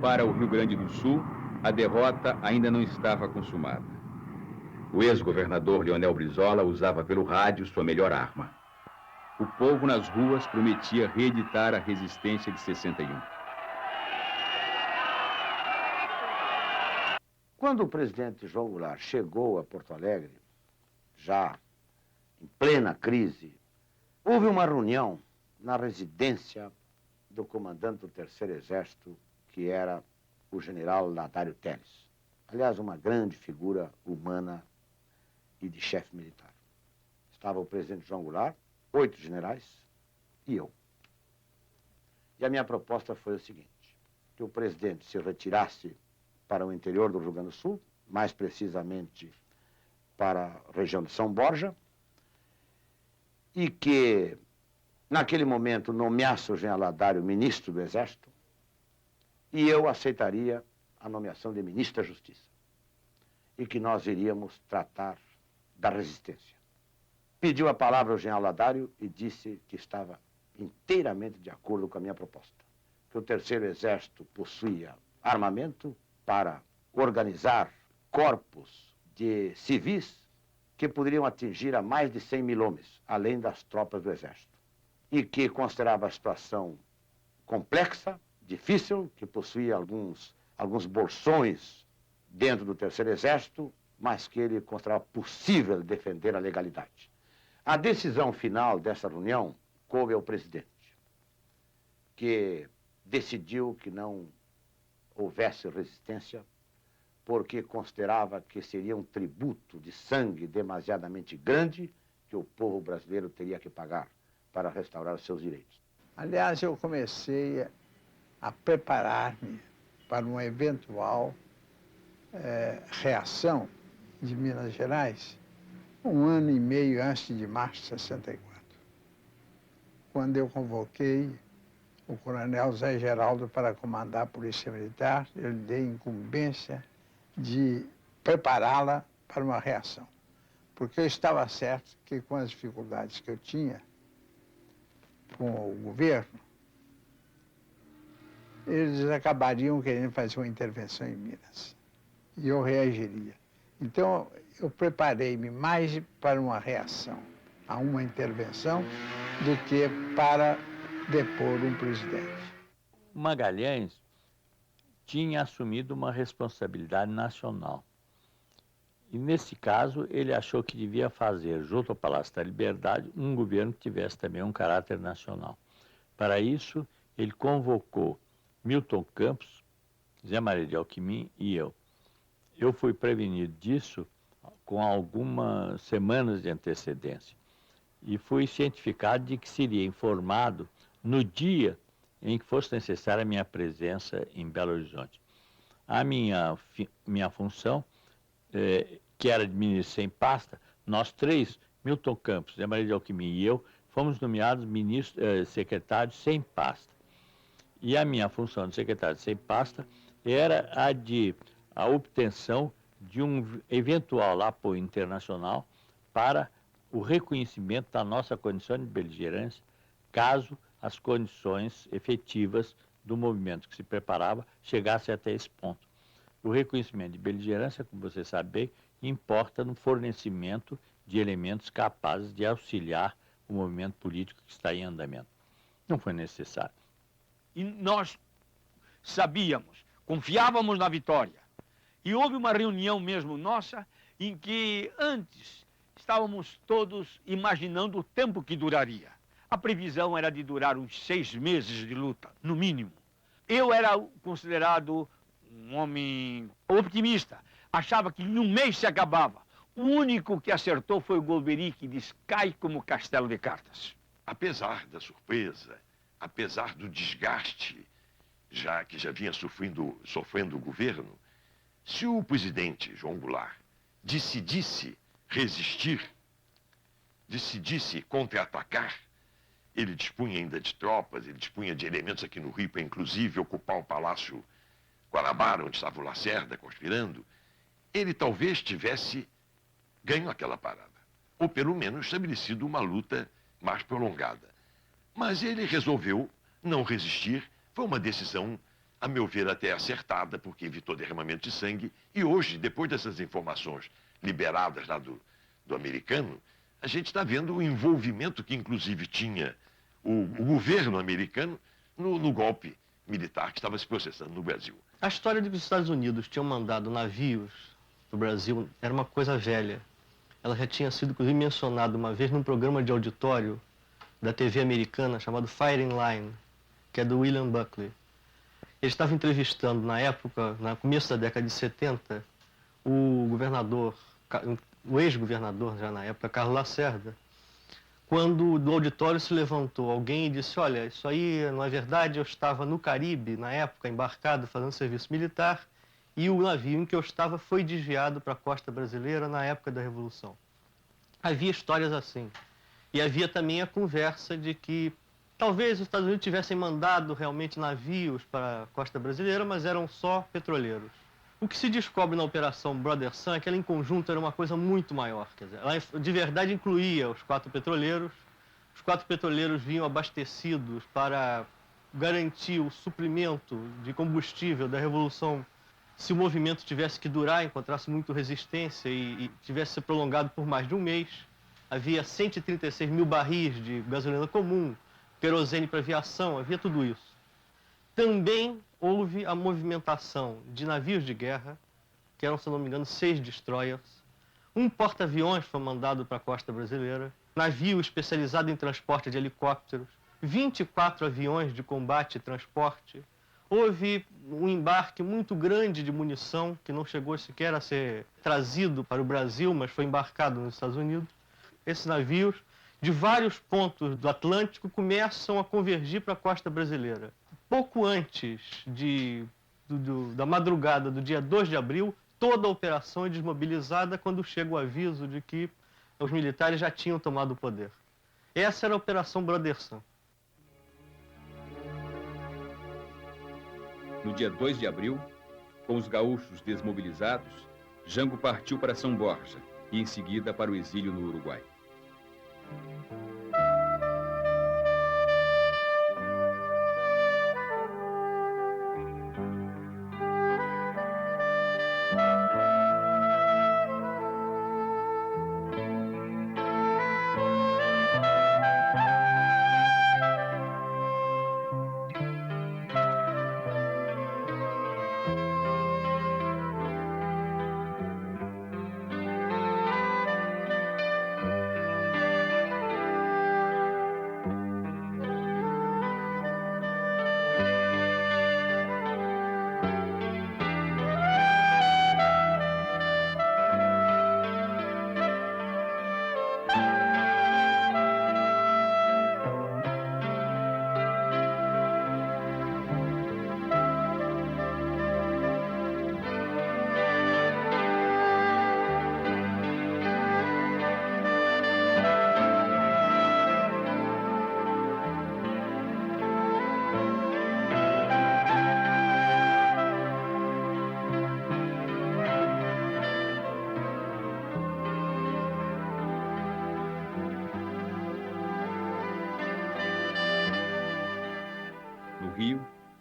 Para o Rio Grande do Sul, a derrota ainda não estava consumada. O ex-governador Leonel Brizola usava pelo rádio sua melhor arma. O povo nas ruas prometia reeditar a resistência de 61. Quando o presidente João Goulart chegou a Porto Alegre, já em plena crise, houve uma reunião na residência do comandante do Terceiro Exército, que era o general Nadário Telles. Aliás, uma grande figura humana e de chefe militar. Estava o presidente João Goulart, 8 generais e eu. E a minha proposta foi o seguinte, que o presidente se retirasse para o interior do Rio Grande do Sul, mais precisamente para a região de São Borja, e que, naquele momento, nomeasse o general Nadário ministro do Exército, e eu aceitaria a nomeação de ministro da Justiça, e que nós iríamos tratar da resistência. Pediu a palavra ao general Nadário e disse que estava inteiramente de acordo com a minha proposta, que o Terceiro Exército possuía armamento para organizar corpos de civis que poderiam atingir a mais de 100 mil homens, além das tropas do Exército, e que considerava a situação complexa, difícil, que possuía alguns bolsões dentro do Terceiro Exército, mas que ele considerava possível defender a legalidade. A decisão final dessa reunião coube ao presidente, que decidiu que não houvesse resistência, porque considerava que seria um tributo de sangue demasiadamente grande que o povo brasileiro teria que pagar para restaurar os seus direitos. Aliás, eu comecei a preparar-me para uma eventual reação de Minas Gerais 1 ano e meio antes de março de 64, quando eu convoquei o coronel Zé Geraldo para comandar a Polícia Militar. Eu lhe dei incumbência de prepará-la para uma reação, porque eu estava certo que, com as dificuldades que eu tinha com o governo, eles acabariam querendo fazer uma intervenção em Minas, e eu reagiria. Então, eu preparei-me mais para uma reação a uma intervenção do que para depor um presidente. Magalhães tinha assumido uma responsabilidade nacional. E, nesse caso, ele achou que devia fazer, junto ao Palácio da Liberdade, um governo que tivesse também um caráter nacional. Para isso, ele convocou Milton Campos, Zé Maria de Alckmin e eu. Eu fui prevenido disso com algumas semanas de antecedência e fui cientificado de que seria informado no dia em que fosse necessária a minha presença em Belo Horizonte. A minha função, que era de ministro sem pasta, nós três, Milton Campos, Zé Maria de Alckmin e eu, fomos nomeados secretários sem pasta. E a minha função de secretário sem pasta era a obtenção de um eventual apoio internacional para o reconhecimento da nossa condição de beligerância, caso as condições efetivas do movimento que se preparava chegassem até esse ponto. O reconhecimento de beligerância, como você sabe bem, importa no fornecimento de elementos capazes de auxiliar o movimento político que está em andamento. Não foi necessário. E nós sabíamos, confiávamos na vitória. E houve uma reunião mesmo nossa em que antes estávamos todos imaginando o tempo que duraria. A previsão era de durar uns 6 meses de luta, no mínimo. Eu era considerado um homem optimista. Achava que em 1 mês se acabava. O único que acertou foi o Golbery, que disse: cai como castelo de cartas. Apesar da surpresa, apesar do desgaste que já vinha sofrendo o governo, se o presidente João Goulart decidisse resistir, decidisse contra-atacar, ele dispunha ainda de tropas, ele dispunha de elementos aqui no Rio para, inclusive, ocupar o Palácio Guanabara, onde estava o Lacerda conspirando, ele talvez tivesse ganho aquela parada, ou pelo menos estabelecido uma luta mais prolongada. Mas ele resolveu não resistir. Foi uma decisão, a meu ver, até acertada, porque evitou derramamento de sangue. E hoje, depois dessas informações liberadas lá do americano, a gente está vendo o envolvimento que, inclusive, tinha o governo americano no golpe militar que estava se processando no Brasil. A história de que os Estados Unidos tinham mandado navios para o Brasil era uma coisa velha. ela já tinha sido, inclusive, mencionada uma vez num programa de auditório da TV americana chamado Firing Line, que é do William Buckley. Ele estava entrevistando, na época, no começo da década de 70, o governador, o ex-governador, já na época, Carlos Lacerda, quando do auditório se levantou alguém e disse: olha, isso aí não é verdade, eu estava no Caribe, na época, embarcado, fazendo serviço militar, e o navio em que eu estava foi desviado para a costa brasileira na época da Revolução. Havia histórias assim. E havia também a conversa de que talvez os Estados Unidos tivessem mandado realmente navios para a costa brasileira, mas eram só petroleiros. O que se descobre na Operação Brother Sun é que ela em conjunto era uma coisa muito maior. Quer dizer, ela de verdade incluía os 4 petroleiros. Os 4 petroleiros vinham abastecidos para garantir o suprimento de combustível da Revolução se o movimento tivesse que durar, encontrasse muita resistência e tivesse se prolongado por mais de um mês. Havia 136 mil barris de gasolina comum, querosene para aviação, havia tudo isso. Também houve a movimentação de navios de guerra, que eram, se não me engano, 6 destroyers. Um porta-aviões foi mandado para a costa brasileira, navio especializado em transporte de helicópteros, 24 aviões de combate e transporte. Houve um embarque muito grande de munição, que não chegou sequer a ser trazido para o Brasil, mas foi embarcado nos Estados Unidos. Esses navios, de vários pontos do Atlântico, começam a convergir para a costa brasileira. Pouco antes da madrugada do dia 2 de abril, toda a operação é desmobilizada quando chega o aviso de que os militares já tinham tomado o poder. Essa era a Operação Brother Sun. No dia 2 de abril, com os gaúchos desmobilizados, Jango partiu para São Borja e, em seguida, para o exílio no Uruguai.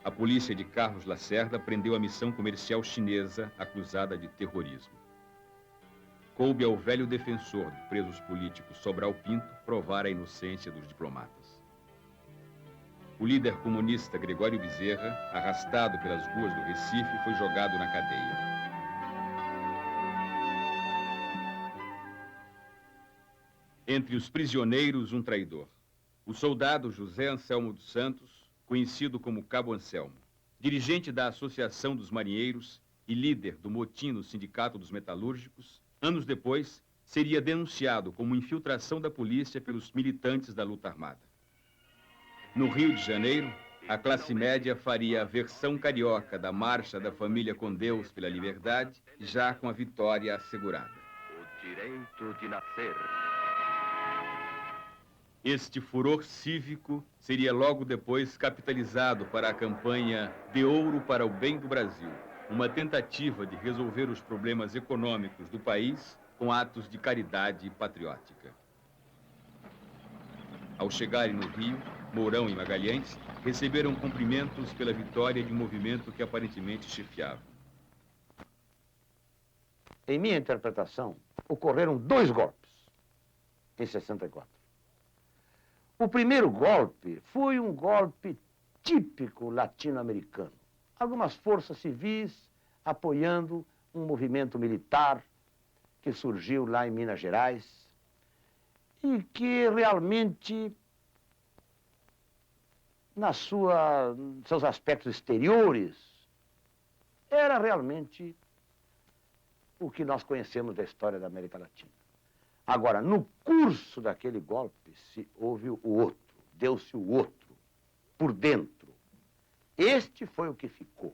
A polícia de Carlos Lacerda prendeu a missão comercial chinesa acusada de terrorismo. Coube ao velho defensor de presos políticos Sobral Pinto provar a inocência dos diplomatas. O líder comunista Gregório Bezerra, arrastado pelas ruas do Recife, foi jogado na cadeia. Entre os prisioneiros, um traidor. O soldado José Anselmo dos Santos, conhecido como Cabo Anselmo, dirigente da Associação dos Marinheiros e líder do motim no Sindicato dos Metalúrgicos, anos depois, seria denunciado como infiltração da polícia pelos militantes da luta armada. No Rio de Janeiro, a classe média faria a versão carioca da Marcha da Família com Deus pela Liberdade, já com a vitória assegurada. O direito de nascer. Este furor cívico seria logo depois capitalizado para a campanha De Ouro para o Bem do Brasil, uma tentativa de resolver os problemas econômicos do país com atos de caridade patriótica. Ao chegarem no Rio, Mourão e Magalhães receberam cumprimentos pela vitória de um movimento que aparentemente chefiava. Em minha interpretação, ocorreram 2 golpes em 64. O primeiro golpe foi um golpe típico latino-americano. Algumas forças civis apoiando um movimento militar que surgiu lá em Minas Gerais e que realmente, seus aspectos exteriores, era realmente o que nós conhecemos da história da América Latina. Agora, no curso daquele golpe, houve o outro, deu-se o outro, por dentro. Este foi o que ficou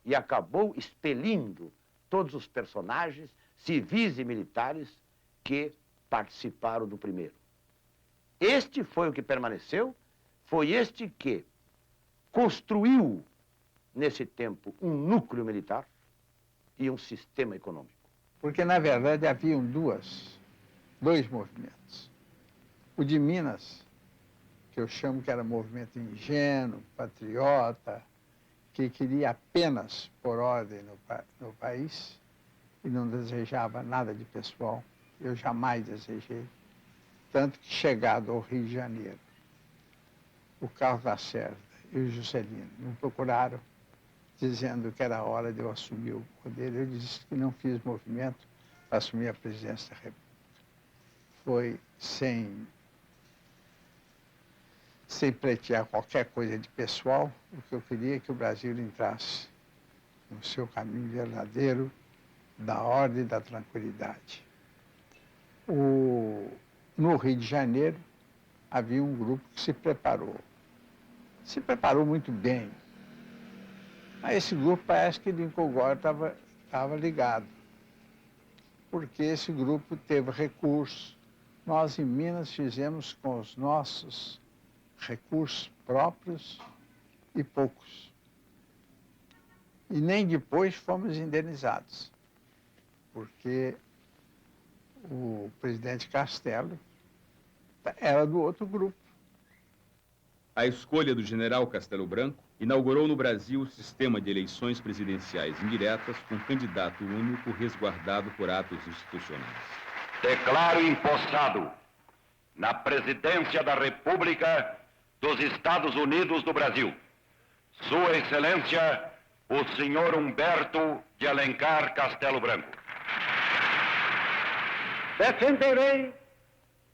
e acabou expelindo todos os personagens, civis e militares, que participaram do primeiro. Este foi o que permaneceu, foi este que construiu, nesse tempo, um núcleo militar e um sistema econômico. Porque, na verdade, haviam dois movimentos. O de Minas, que eu chamo que era movimento ingênuo, patriota, que queria apenas pôr ordem no país e não desejava nada de pessoal. Eu jamais desejei. Tanto que, chegado ao Rio de Janeiro, o Carlos Lacerda e o Juscelino me procuraram, dizendo que era hora de eu assumir o poder. Eu disse que não fiz movimento para assumir a presidência da República. Foi sem pleitear qualquer coisa de pessoal, o que eu queria é que o Brasil entrasse no seu caminho verdadeiro da ordem e da tranquilidade. No Rio de Janeiro, havia um grupo que se preparou muito bem. Mas esse grupo parece que Lincoln Gore estava ligado, porque esse grupo teve recursos. Nós, em Minas, fizemos com os nossos recursos próprios e poucos. E nem depois fomos indenizados, porque o presidente Castelo era do outro grupo. A escolha do general Castelo Branco inaugurou no Brasil o sistema de eleições presidenciais indiretas com candidato único resguardado por atos institucionais. Declaro empossado na presidência da República dos Estados Unidos do Brasil, Sua Excelência, o senhor Humberto de Alencar Castelo Branco. Defenderei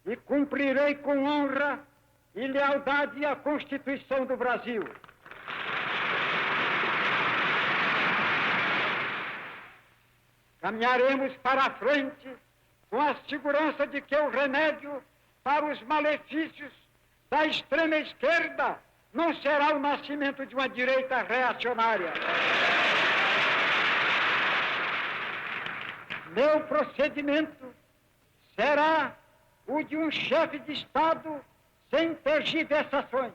e cumprirei com honra e lealdade à Constituição do Brasil. Caminharemos para a frente com a segurança de que o remédio para os malefícios da extrema esquerda não será o nascimento de uma direita reacionária. Meu procedimento será o de um chefe de Estado sem tergiversações,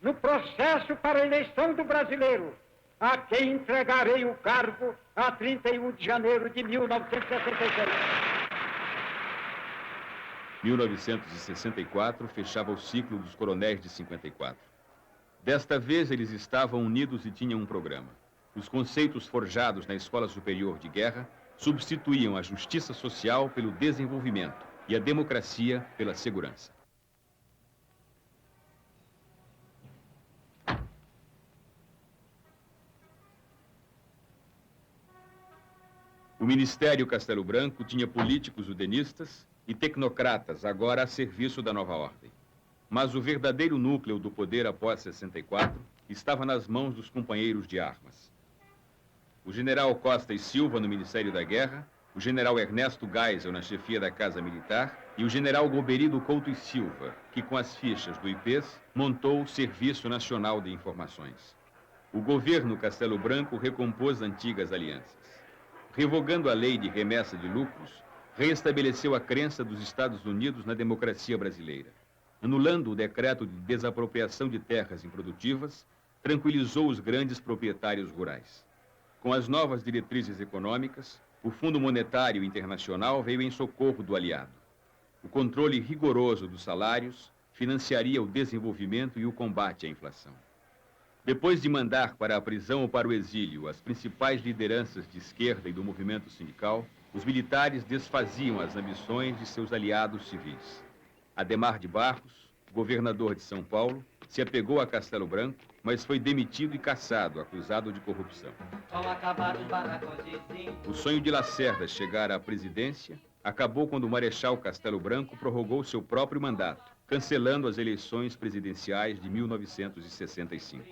no processo para a eleição do brasileiro, a quem entregarei o cargo a 31 de janeiro de 1966. 1964 fechava o ciclo dos coronéis de 54. Desta vez, eles estavam unidos e tinham um programa. Os conceitos forjados na Escola Superior de Guerra substituíam a justiça social pelo desenvolvimento e a democracia pela segurança. O Ministério Castelo Branco tinha políticos udenistas e tecnocratas agora a serviço da nova ordem. Mas o verdadeiro núcleo do poder após 64 estava nas mãos dos companheiros de armas. O general Costa e Silva no Ministério da Guerra, o general Ernesto Geisel na chefia da Casa Militar e o general Goberido Couto e Silva, que com as fichas do IPES montou o Serviço Nacional de Informações. O governo Castelo Branco recompôs antigas alianças. Revogando a lei de remessa de lucros, reestabeleceu a crença dos Estados Unidos na democracia brasileira. Anulando o decreto de desapropriação de terras improdutivas, tranquilizou os grandes proprietários rurais. Com as novas diretrizes econômicas, o Fundo Monetário Internacional veio em socorro do aliado. O controle rigoroso dos salários financiaria o desenvolvimento e o combate à inflação. Depois de mandar para a prisão ou para o exílio as principais lideranças de esquerda e do movimento sindical, os militares desfaziam as ambições de seus aliados civis. Adhemar de Barros, governador de São Paulo, se apegou a Castelo Branco, mas foi demitido e cassado, acusado de corrupção. O sonho de Lacerda chegar à presidência acabou quando o Marechal Castelo Branco prorrogou seu próprio mandato, cancelando as eleições presidenciais de 1965.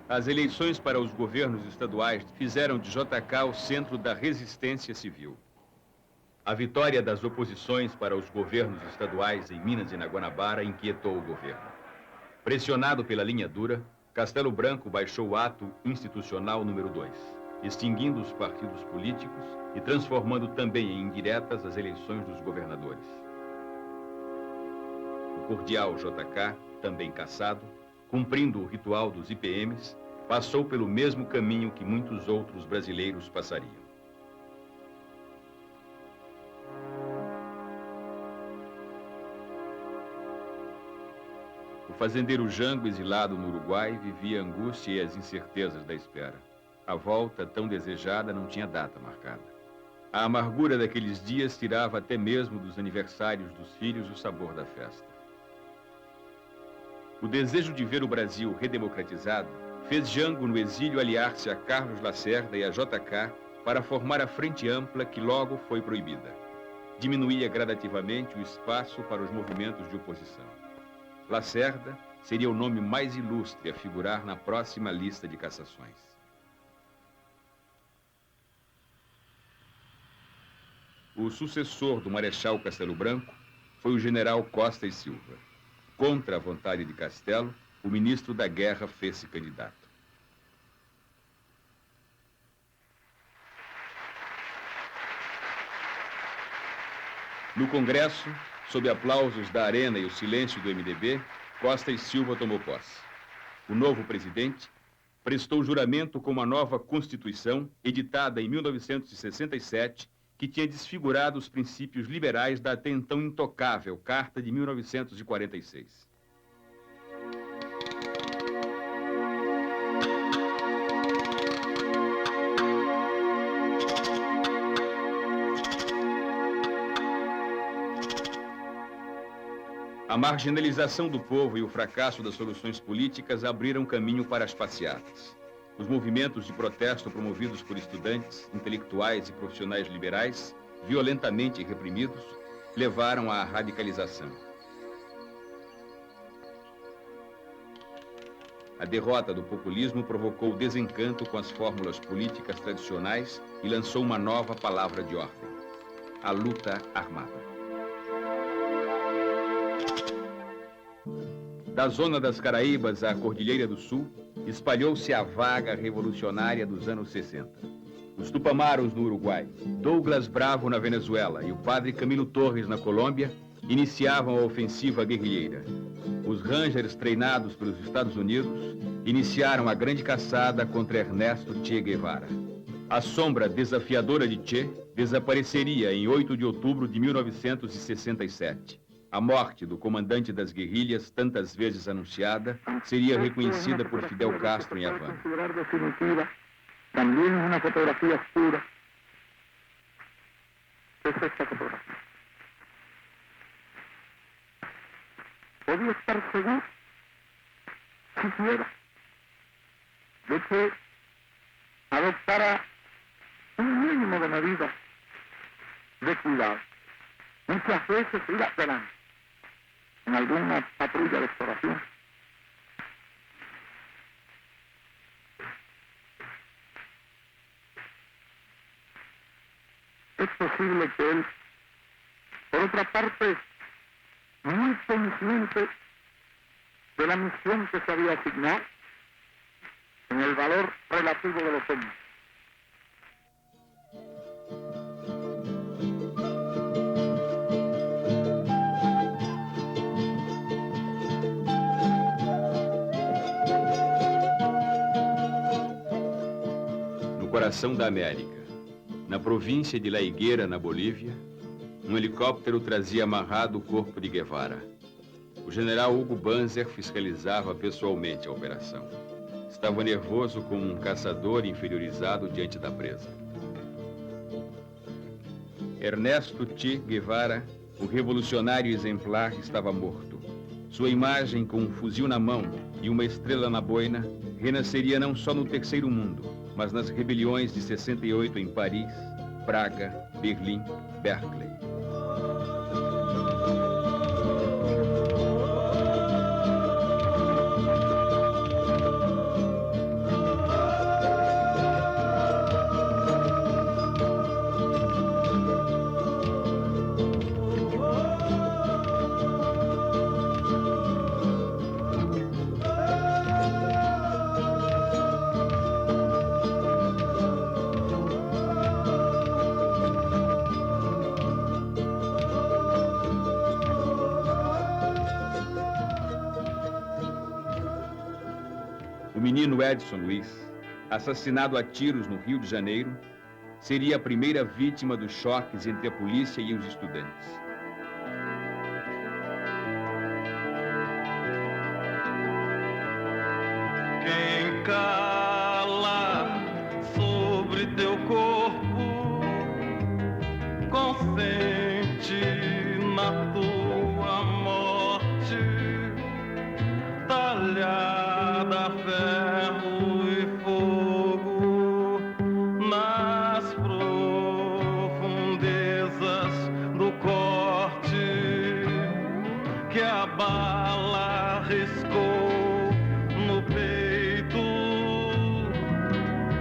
As eleições para os governos estaduais fizeram de JK o centro da resistência civil. A vitória das oposições para os governos estaduais em Minas e na Guanabara inquietou o governo. Pressionado pela linha dura, Castelo Branco baixou o ato institucional número 2, extinguindo os partidos políticos e transformando também em indiretas as eleições dos governadores. O cordial JK, também cassado, cumprindo o ritual dos IPMs, passou pelo mesmo caminho que muitos outros brasileiros passariam. O fazendeiro Jango, exilado no Uruguai, vivia a angústia e as incertezas da espera. A volta, tão desejada, não tinha data marcada. A amargura daqueles dias tirava até mesmo dos aniversários dos filhos o sabor da festa. O desejo de ver o Brasil redemocratizado fez Jango, no exílio, aliar-se a Carlos Lacerda e a JK para formar a Frente Ampla, que logo foi proibida. Diminuía gradativamente o espaço para os movimentos de oposição. Lacerda seria o nome mais ilustre a figurar na próxima lista de cassações. O sucessor do Marechal Castelo Branco foi o general Costa e Silva. Contra a vontade de Castelo, o ministro da Guerra fez-se candidato. No Congresso, sob aplausos da Arena e o silêncio do MDB, Costa e Silva tomou posse. O novo presidente prestou juramento com uma nova Constituição, editada em 1967, que tinha desfigurado os princípios liberais da até então intocável Carta de 1946. A marginalização do povo e o fracasso das soluções políticas abriram caminho para as passeatas. Os movimentos de protesto promovidos por estudantes, intelectuais e profissionais liberais, violentamente reprimidos, levaram à radicalização. A derrota do populismo provocou desencanto com as fórmulas políticas tradicionais e lançou uma nova palavra de ordem: a luta armada. Da zona das Caraíbas à Cordilheira do Sul, espalhou-se a vaga revolucionária dos anos 60. Os Tupamaros no Uruguai, Douglas Bravo na Venezuela e o padre Camilo Torres na Colômbia iniciavam a ofensiva guerrilheira. Os Rangers, treinados pelos Estados Unidos, iniciaram a grande caçada contra Ernesto Che Guevara. A sombra desafiadora de Che desapareceria em 8 de outubro de 1967. A morte do comandante das guerrilhas, tantas vezes anunciada, seria reconhecida por Fidel Castro em Havana. También es una fotografía oscura. Es esta fotografía. Podía estar seguro, siquiera, de que adoptara un mínimo de medidas de cuidado. Muchas veces iba adelante en alguna patrulla de exploración. Es posible que él, por otra parte, muy consciente de la misión que se había asignado, en el valor relativo de los hombres. No coração da América, na província de La Higuera, na Bolívia, um helicóptero trazia amarrado o corpo de Guevara. O general Hugo Banzer fiscalizava pessoalmente a operação. Estava nervoso como um caçador inferiorizado diante da presa. Ernesto Che Guevara o revolucionário exemplar estava morto. Sua imagem, com um fuzil na mão e uma estrela na boina, renasceria não só no Terceiro Mundo, mas nas rebeliões de 68 em Paris, Praga, Berlim, Berkeley. O menino Edson Luiz, assassinado a tiros no Rio de Janeiro, seria a primeira vítima dos choques entre a polícia e os estudantes. Quem cala sobre teu corpo consente na tua morte, talhada a ferro e fogo nas profundezas do corte que a bala riscou no peito.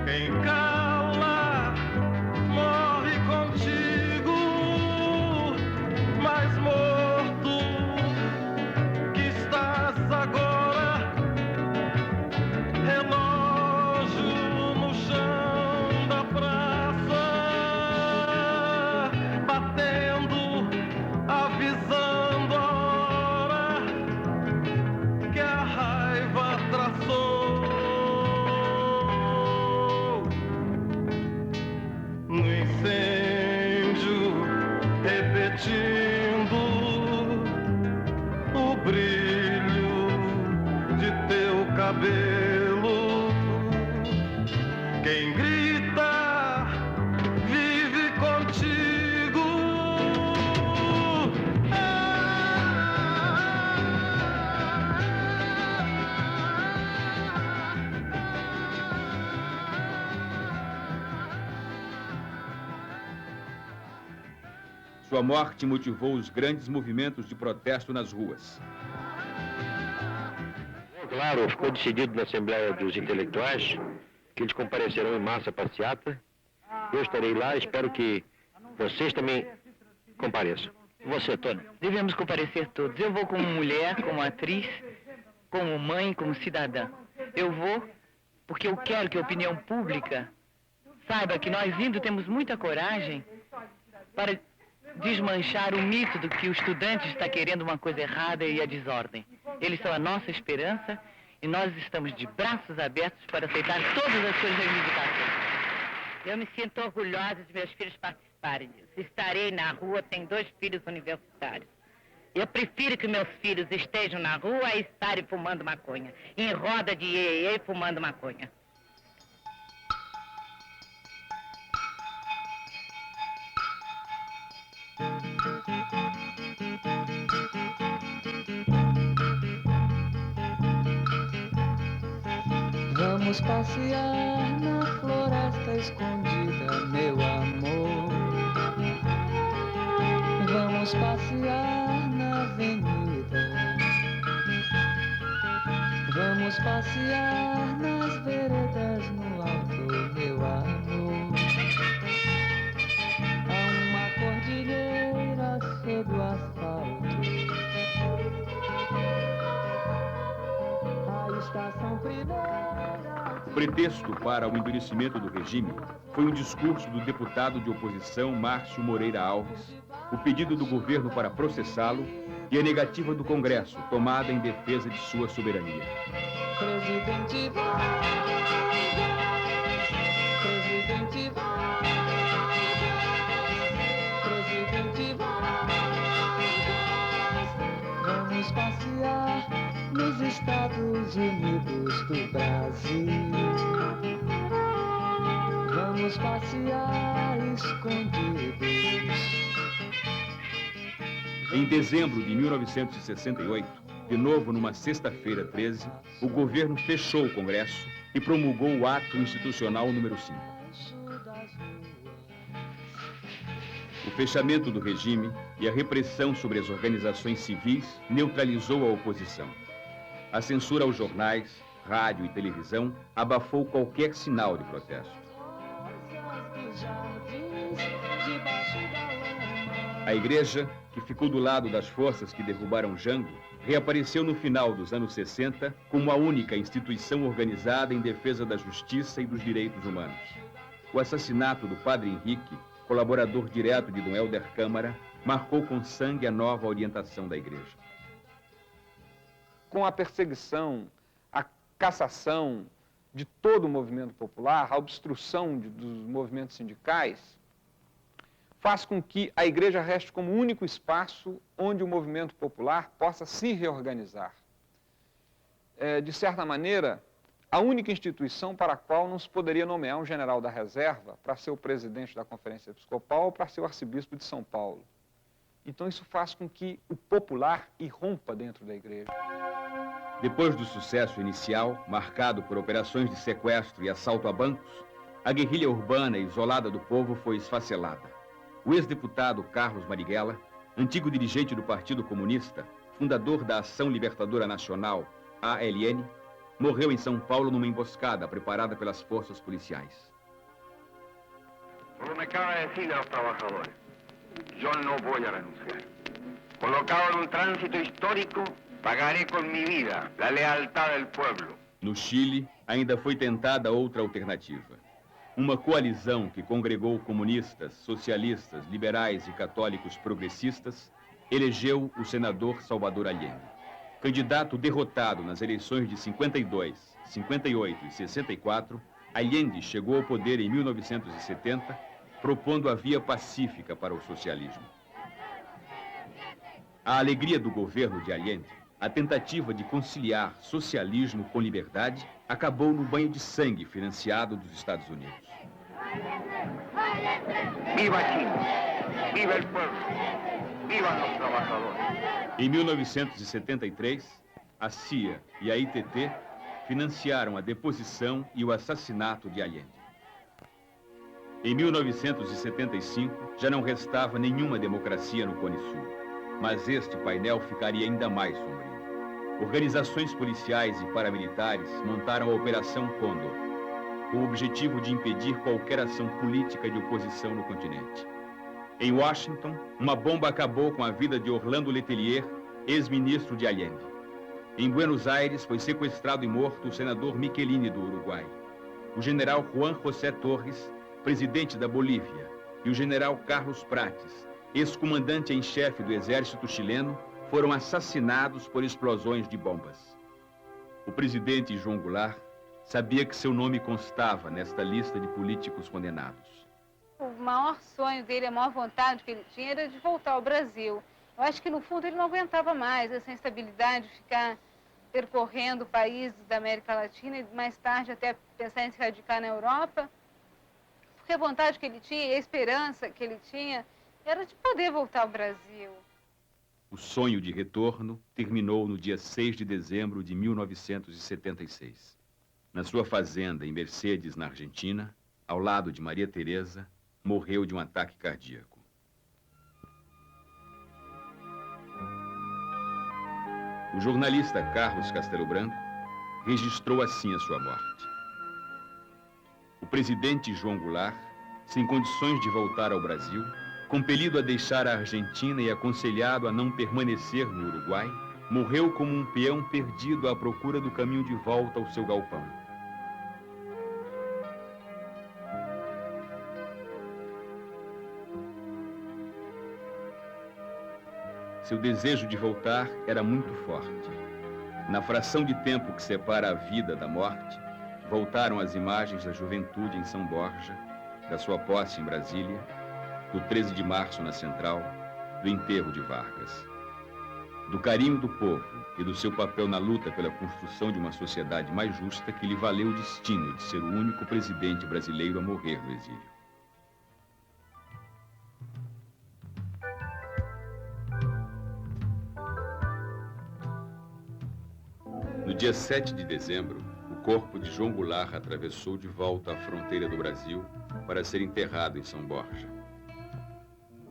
Quem cala morre contigo, mais morto que estás agora. Relógio no chão da praça, batendo, avisando a hora que a raiva traçou. No incêndio, repetindo o brilho de teu cabelo. Quem grita vive contigo. Sua morte motivou os grandes movimentos de protesto nas ruas. Claro, ficou decidido na Assembleia dos Intelectuais que eles comparecerão em massa à passeata. Eu estarei lá, espero que vocês também compareçam. Você, Tony? Devemos comparecer todos. Eu vou como mulher, como atriz, como mãe, como cidadã. Eu vou porque eu quero que a opinião pública saiba que nós índios temos muita coragem para desmanchar o mito do que o estudante está querendo uma coisa errada e a desordem. Eles são a nossa esperança e nós estamos de braços abertos para aceitar todas as suas reivindicações. Eu me sinto orgulhosa de meus filhos participarem disso. Estarei na rua, tenho 2 filhos universitários. Eu prefiro que meus filhos estejam na rua a estarem fumando maconha, em roda de iê fumando maconha. Vamos passear na floresta escondida, meu amor. Vamos passear na avenida. Vamos passear nas veredas no alto, meu amor. Há uma cordilheira sob o asfalto. A estação primeira. O pretexto para o endurecimento do regime foi um discurso do deputado de oposição Márcio Moreira Alves, o pedido do governo para processá-lo e a negativa do Congresso, tomada em defesa de sua soberania. Presidente Vargas, Presidente Vargas, Presidente Vargas, vamos passear nos Estados Unidos do Brasil. Vamos passear escondidos. Em dezembro de 1968, de novo numa sexta-feira 13, o governo fechou o Congresso e promulgou o Ato Institucional número 5. O fechamento do regime e a repressão sobre as organizações civis neutralizou a oposição. A censura aos jornais, rádio e televisão abafou qualquer sinal de protesto. A igreja, que ficou do lado das forças que derrubaram Jango, reapareceu no final dos anos 60 como a única instituição organizada em defesa da justiça e dos direitos humanos. O assassinato do padre Henrique, colaborador direto de Dom Helder Câmara, marcou com sangue a nova orientação da igreja. Com a perseguição, a cassação de todo o movimento popular, a obstrução dos movimentos sindicais, faz com que a igreja reste como único espaço onde o movimento popular possa se reorganizar. De certa maneira, a única instituição para a qual não se poderia nomear um general da reserva para ser o presidente da Conferência Episcopal ou para ser o arcebispo de São Paulo. Então isso faz com que o popular irrompa dentro da igreja. Depois do sucesso inicial, marcado por operações de sequestro e assalto a bancos, a guerrilha urbana isolada do povo foi esfacelada. O ex-deputado Carlos Marighella, antigo dirigente do Partido Comunista, fundador da Ação Libertadora Nacional, ALN, morreu em São Paulo numa emboscada preparada pelas forças policiais. Como me acaba de decir a los trabajadores, yo no voy a renunciar. Colocado en un tránsito histórico, pagaré con mi vida la lealtad del pueblo. No Chile, ainda foi tentada outra alternativa. Uma coalizão que congregou comunistas, socialistas, liberais e católicos progressistas elegeu o senador Salvador Allende. Candidato derrotado nas eleições de 52, 58 e 64, Allende chegou ao poder em 1970, propondo a via pacífica para o socialismo. A alegria do governo de Allende, a tentativa de conciliar socialismo com liberdade, acabou no banho de sangue financiado dos Estados Unidos. Viva Chile, viva el pueblo, vivan los trabajadores. Em 1973, a CIA e a ITT financiaram a deposição e o assassinato de Allende. Em 1975, já não restava nenhuma democracia no Cone Sul, mas este painel ficaria ainda mais sombrio. Organizações policiais e paramilitares montaram a Operação Condor, com o objetivo de impedir qualquer ação política de oposição no continente. Em Washington, uma bomba acabou com a vida de Orlando Letelier, ex-ministro de Allende. Em Buenos Aires, foi sequestrado e morto o senador Michelini do Uruguai. O general Juan José Torres, presidente da Bolívia, e o general Carlos Prates, ex-comandante em chefe do exército chileno, foram assassinados por explosões de bombas. O presidente João Goulart sabia que seu nome constava nesta lista de políticos condenados. O maior sonho dele, a maior vontade que ele tinha era de voltar ao Brasil. Eu acho que, no fundo, ele não aguentava mais essa instabilidade de ficar percorrendo países da América Latina e, mais tarde, até pensar em se radicar na Europa. Porque a vontade que ele tinha e a esperança que ele tinha era de poder voltar ao Brasil. O sonho de retorno terminou no dia 6 de dezembro de 1976. Na sua fazenda em Mercedes, na Argentina, ao lado de Maria Teresa, morreu de um ataque cardíaco. O jornalista Carlos Castelo Branco registrou assim a sua morte. O presidente João Goulart, sem condições de voltar ao Brasil, compelido a deixar a Argentina e aconselhado a não permanecer no Uruguai, morreu como um peão perdido à procura do caminho de volta ao seu galpão. Seu desejo de voltar era muito forte. Na fração de tempo que separa a vida da morte, voltaram as imagens da juventude em São Borja, da sua posse em Brasília, do 13 de março na Central, do enterro de Vargas. Do carinho do povo e do seu papel na luta pela construção de uma sociedade mais justa que lhe valeu o destino de ser o único presidente brasileiro a morrer no exílio. dia 7 de dezembro, o corpo de João Goulart atravessou de volta a fronteira do Brasil para ser enterrado em São Borja.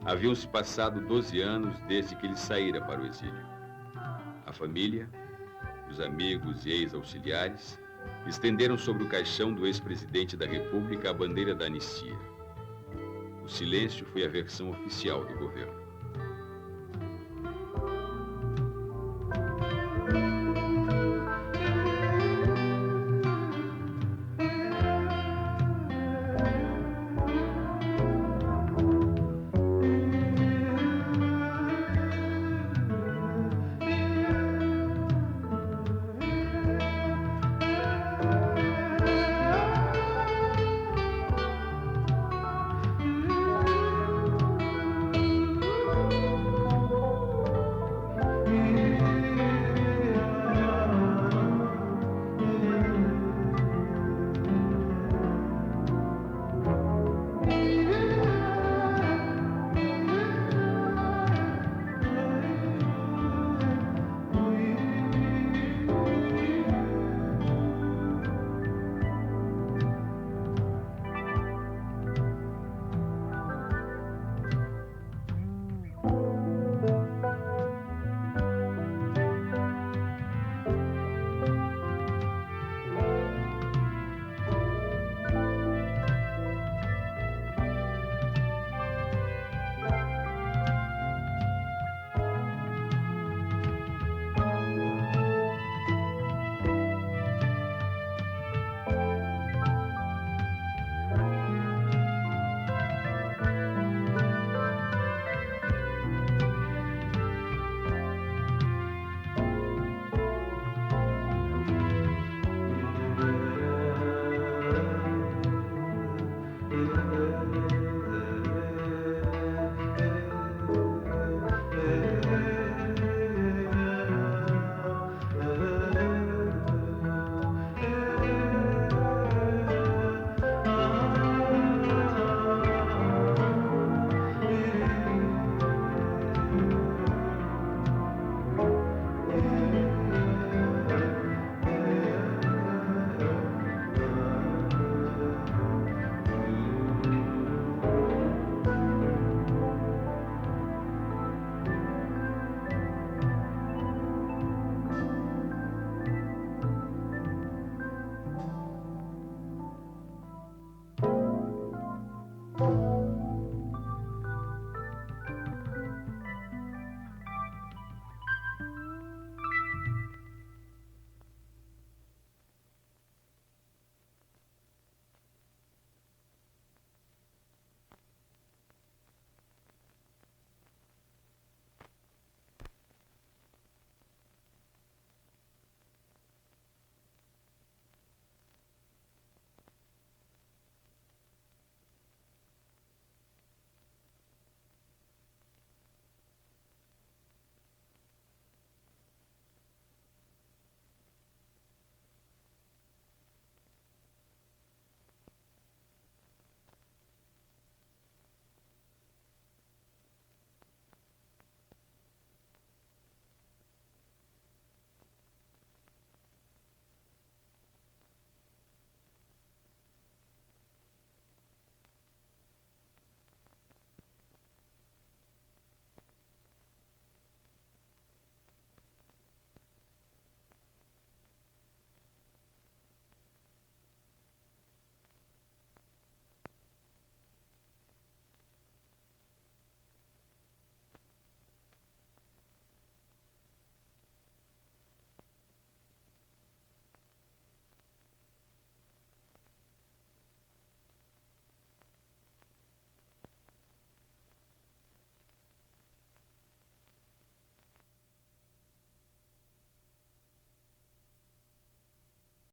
Haviam-se passado 12 anos desde que ele saíra para o exílio. A família, os amigos e ex-auxiliares estenderam sobre o caixão do ex-presidente da República a bandeira da anistia. O silêncio foi a versão oficial do governo.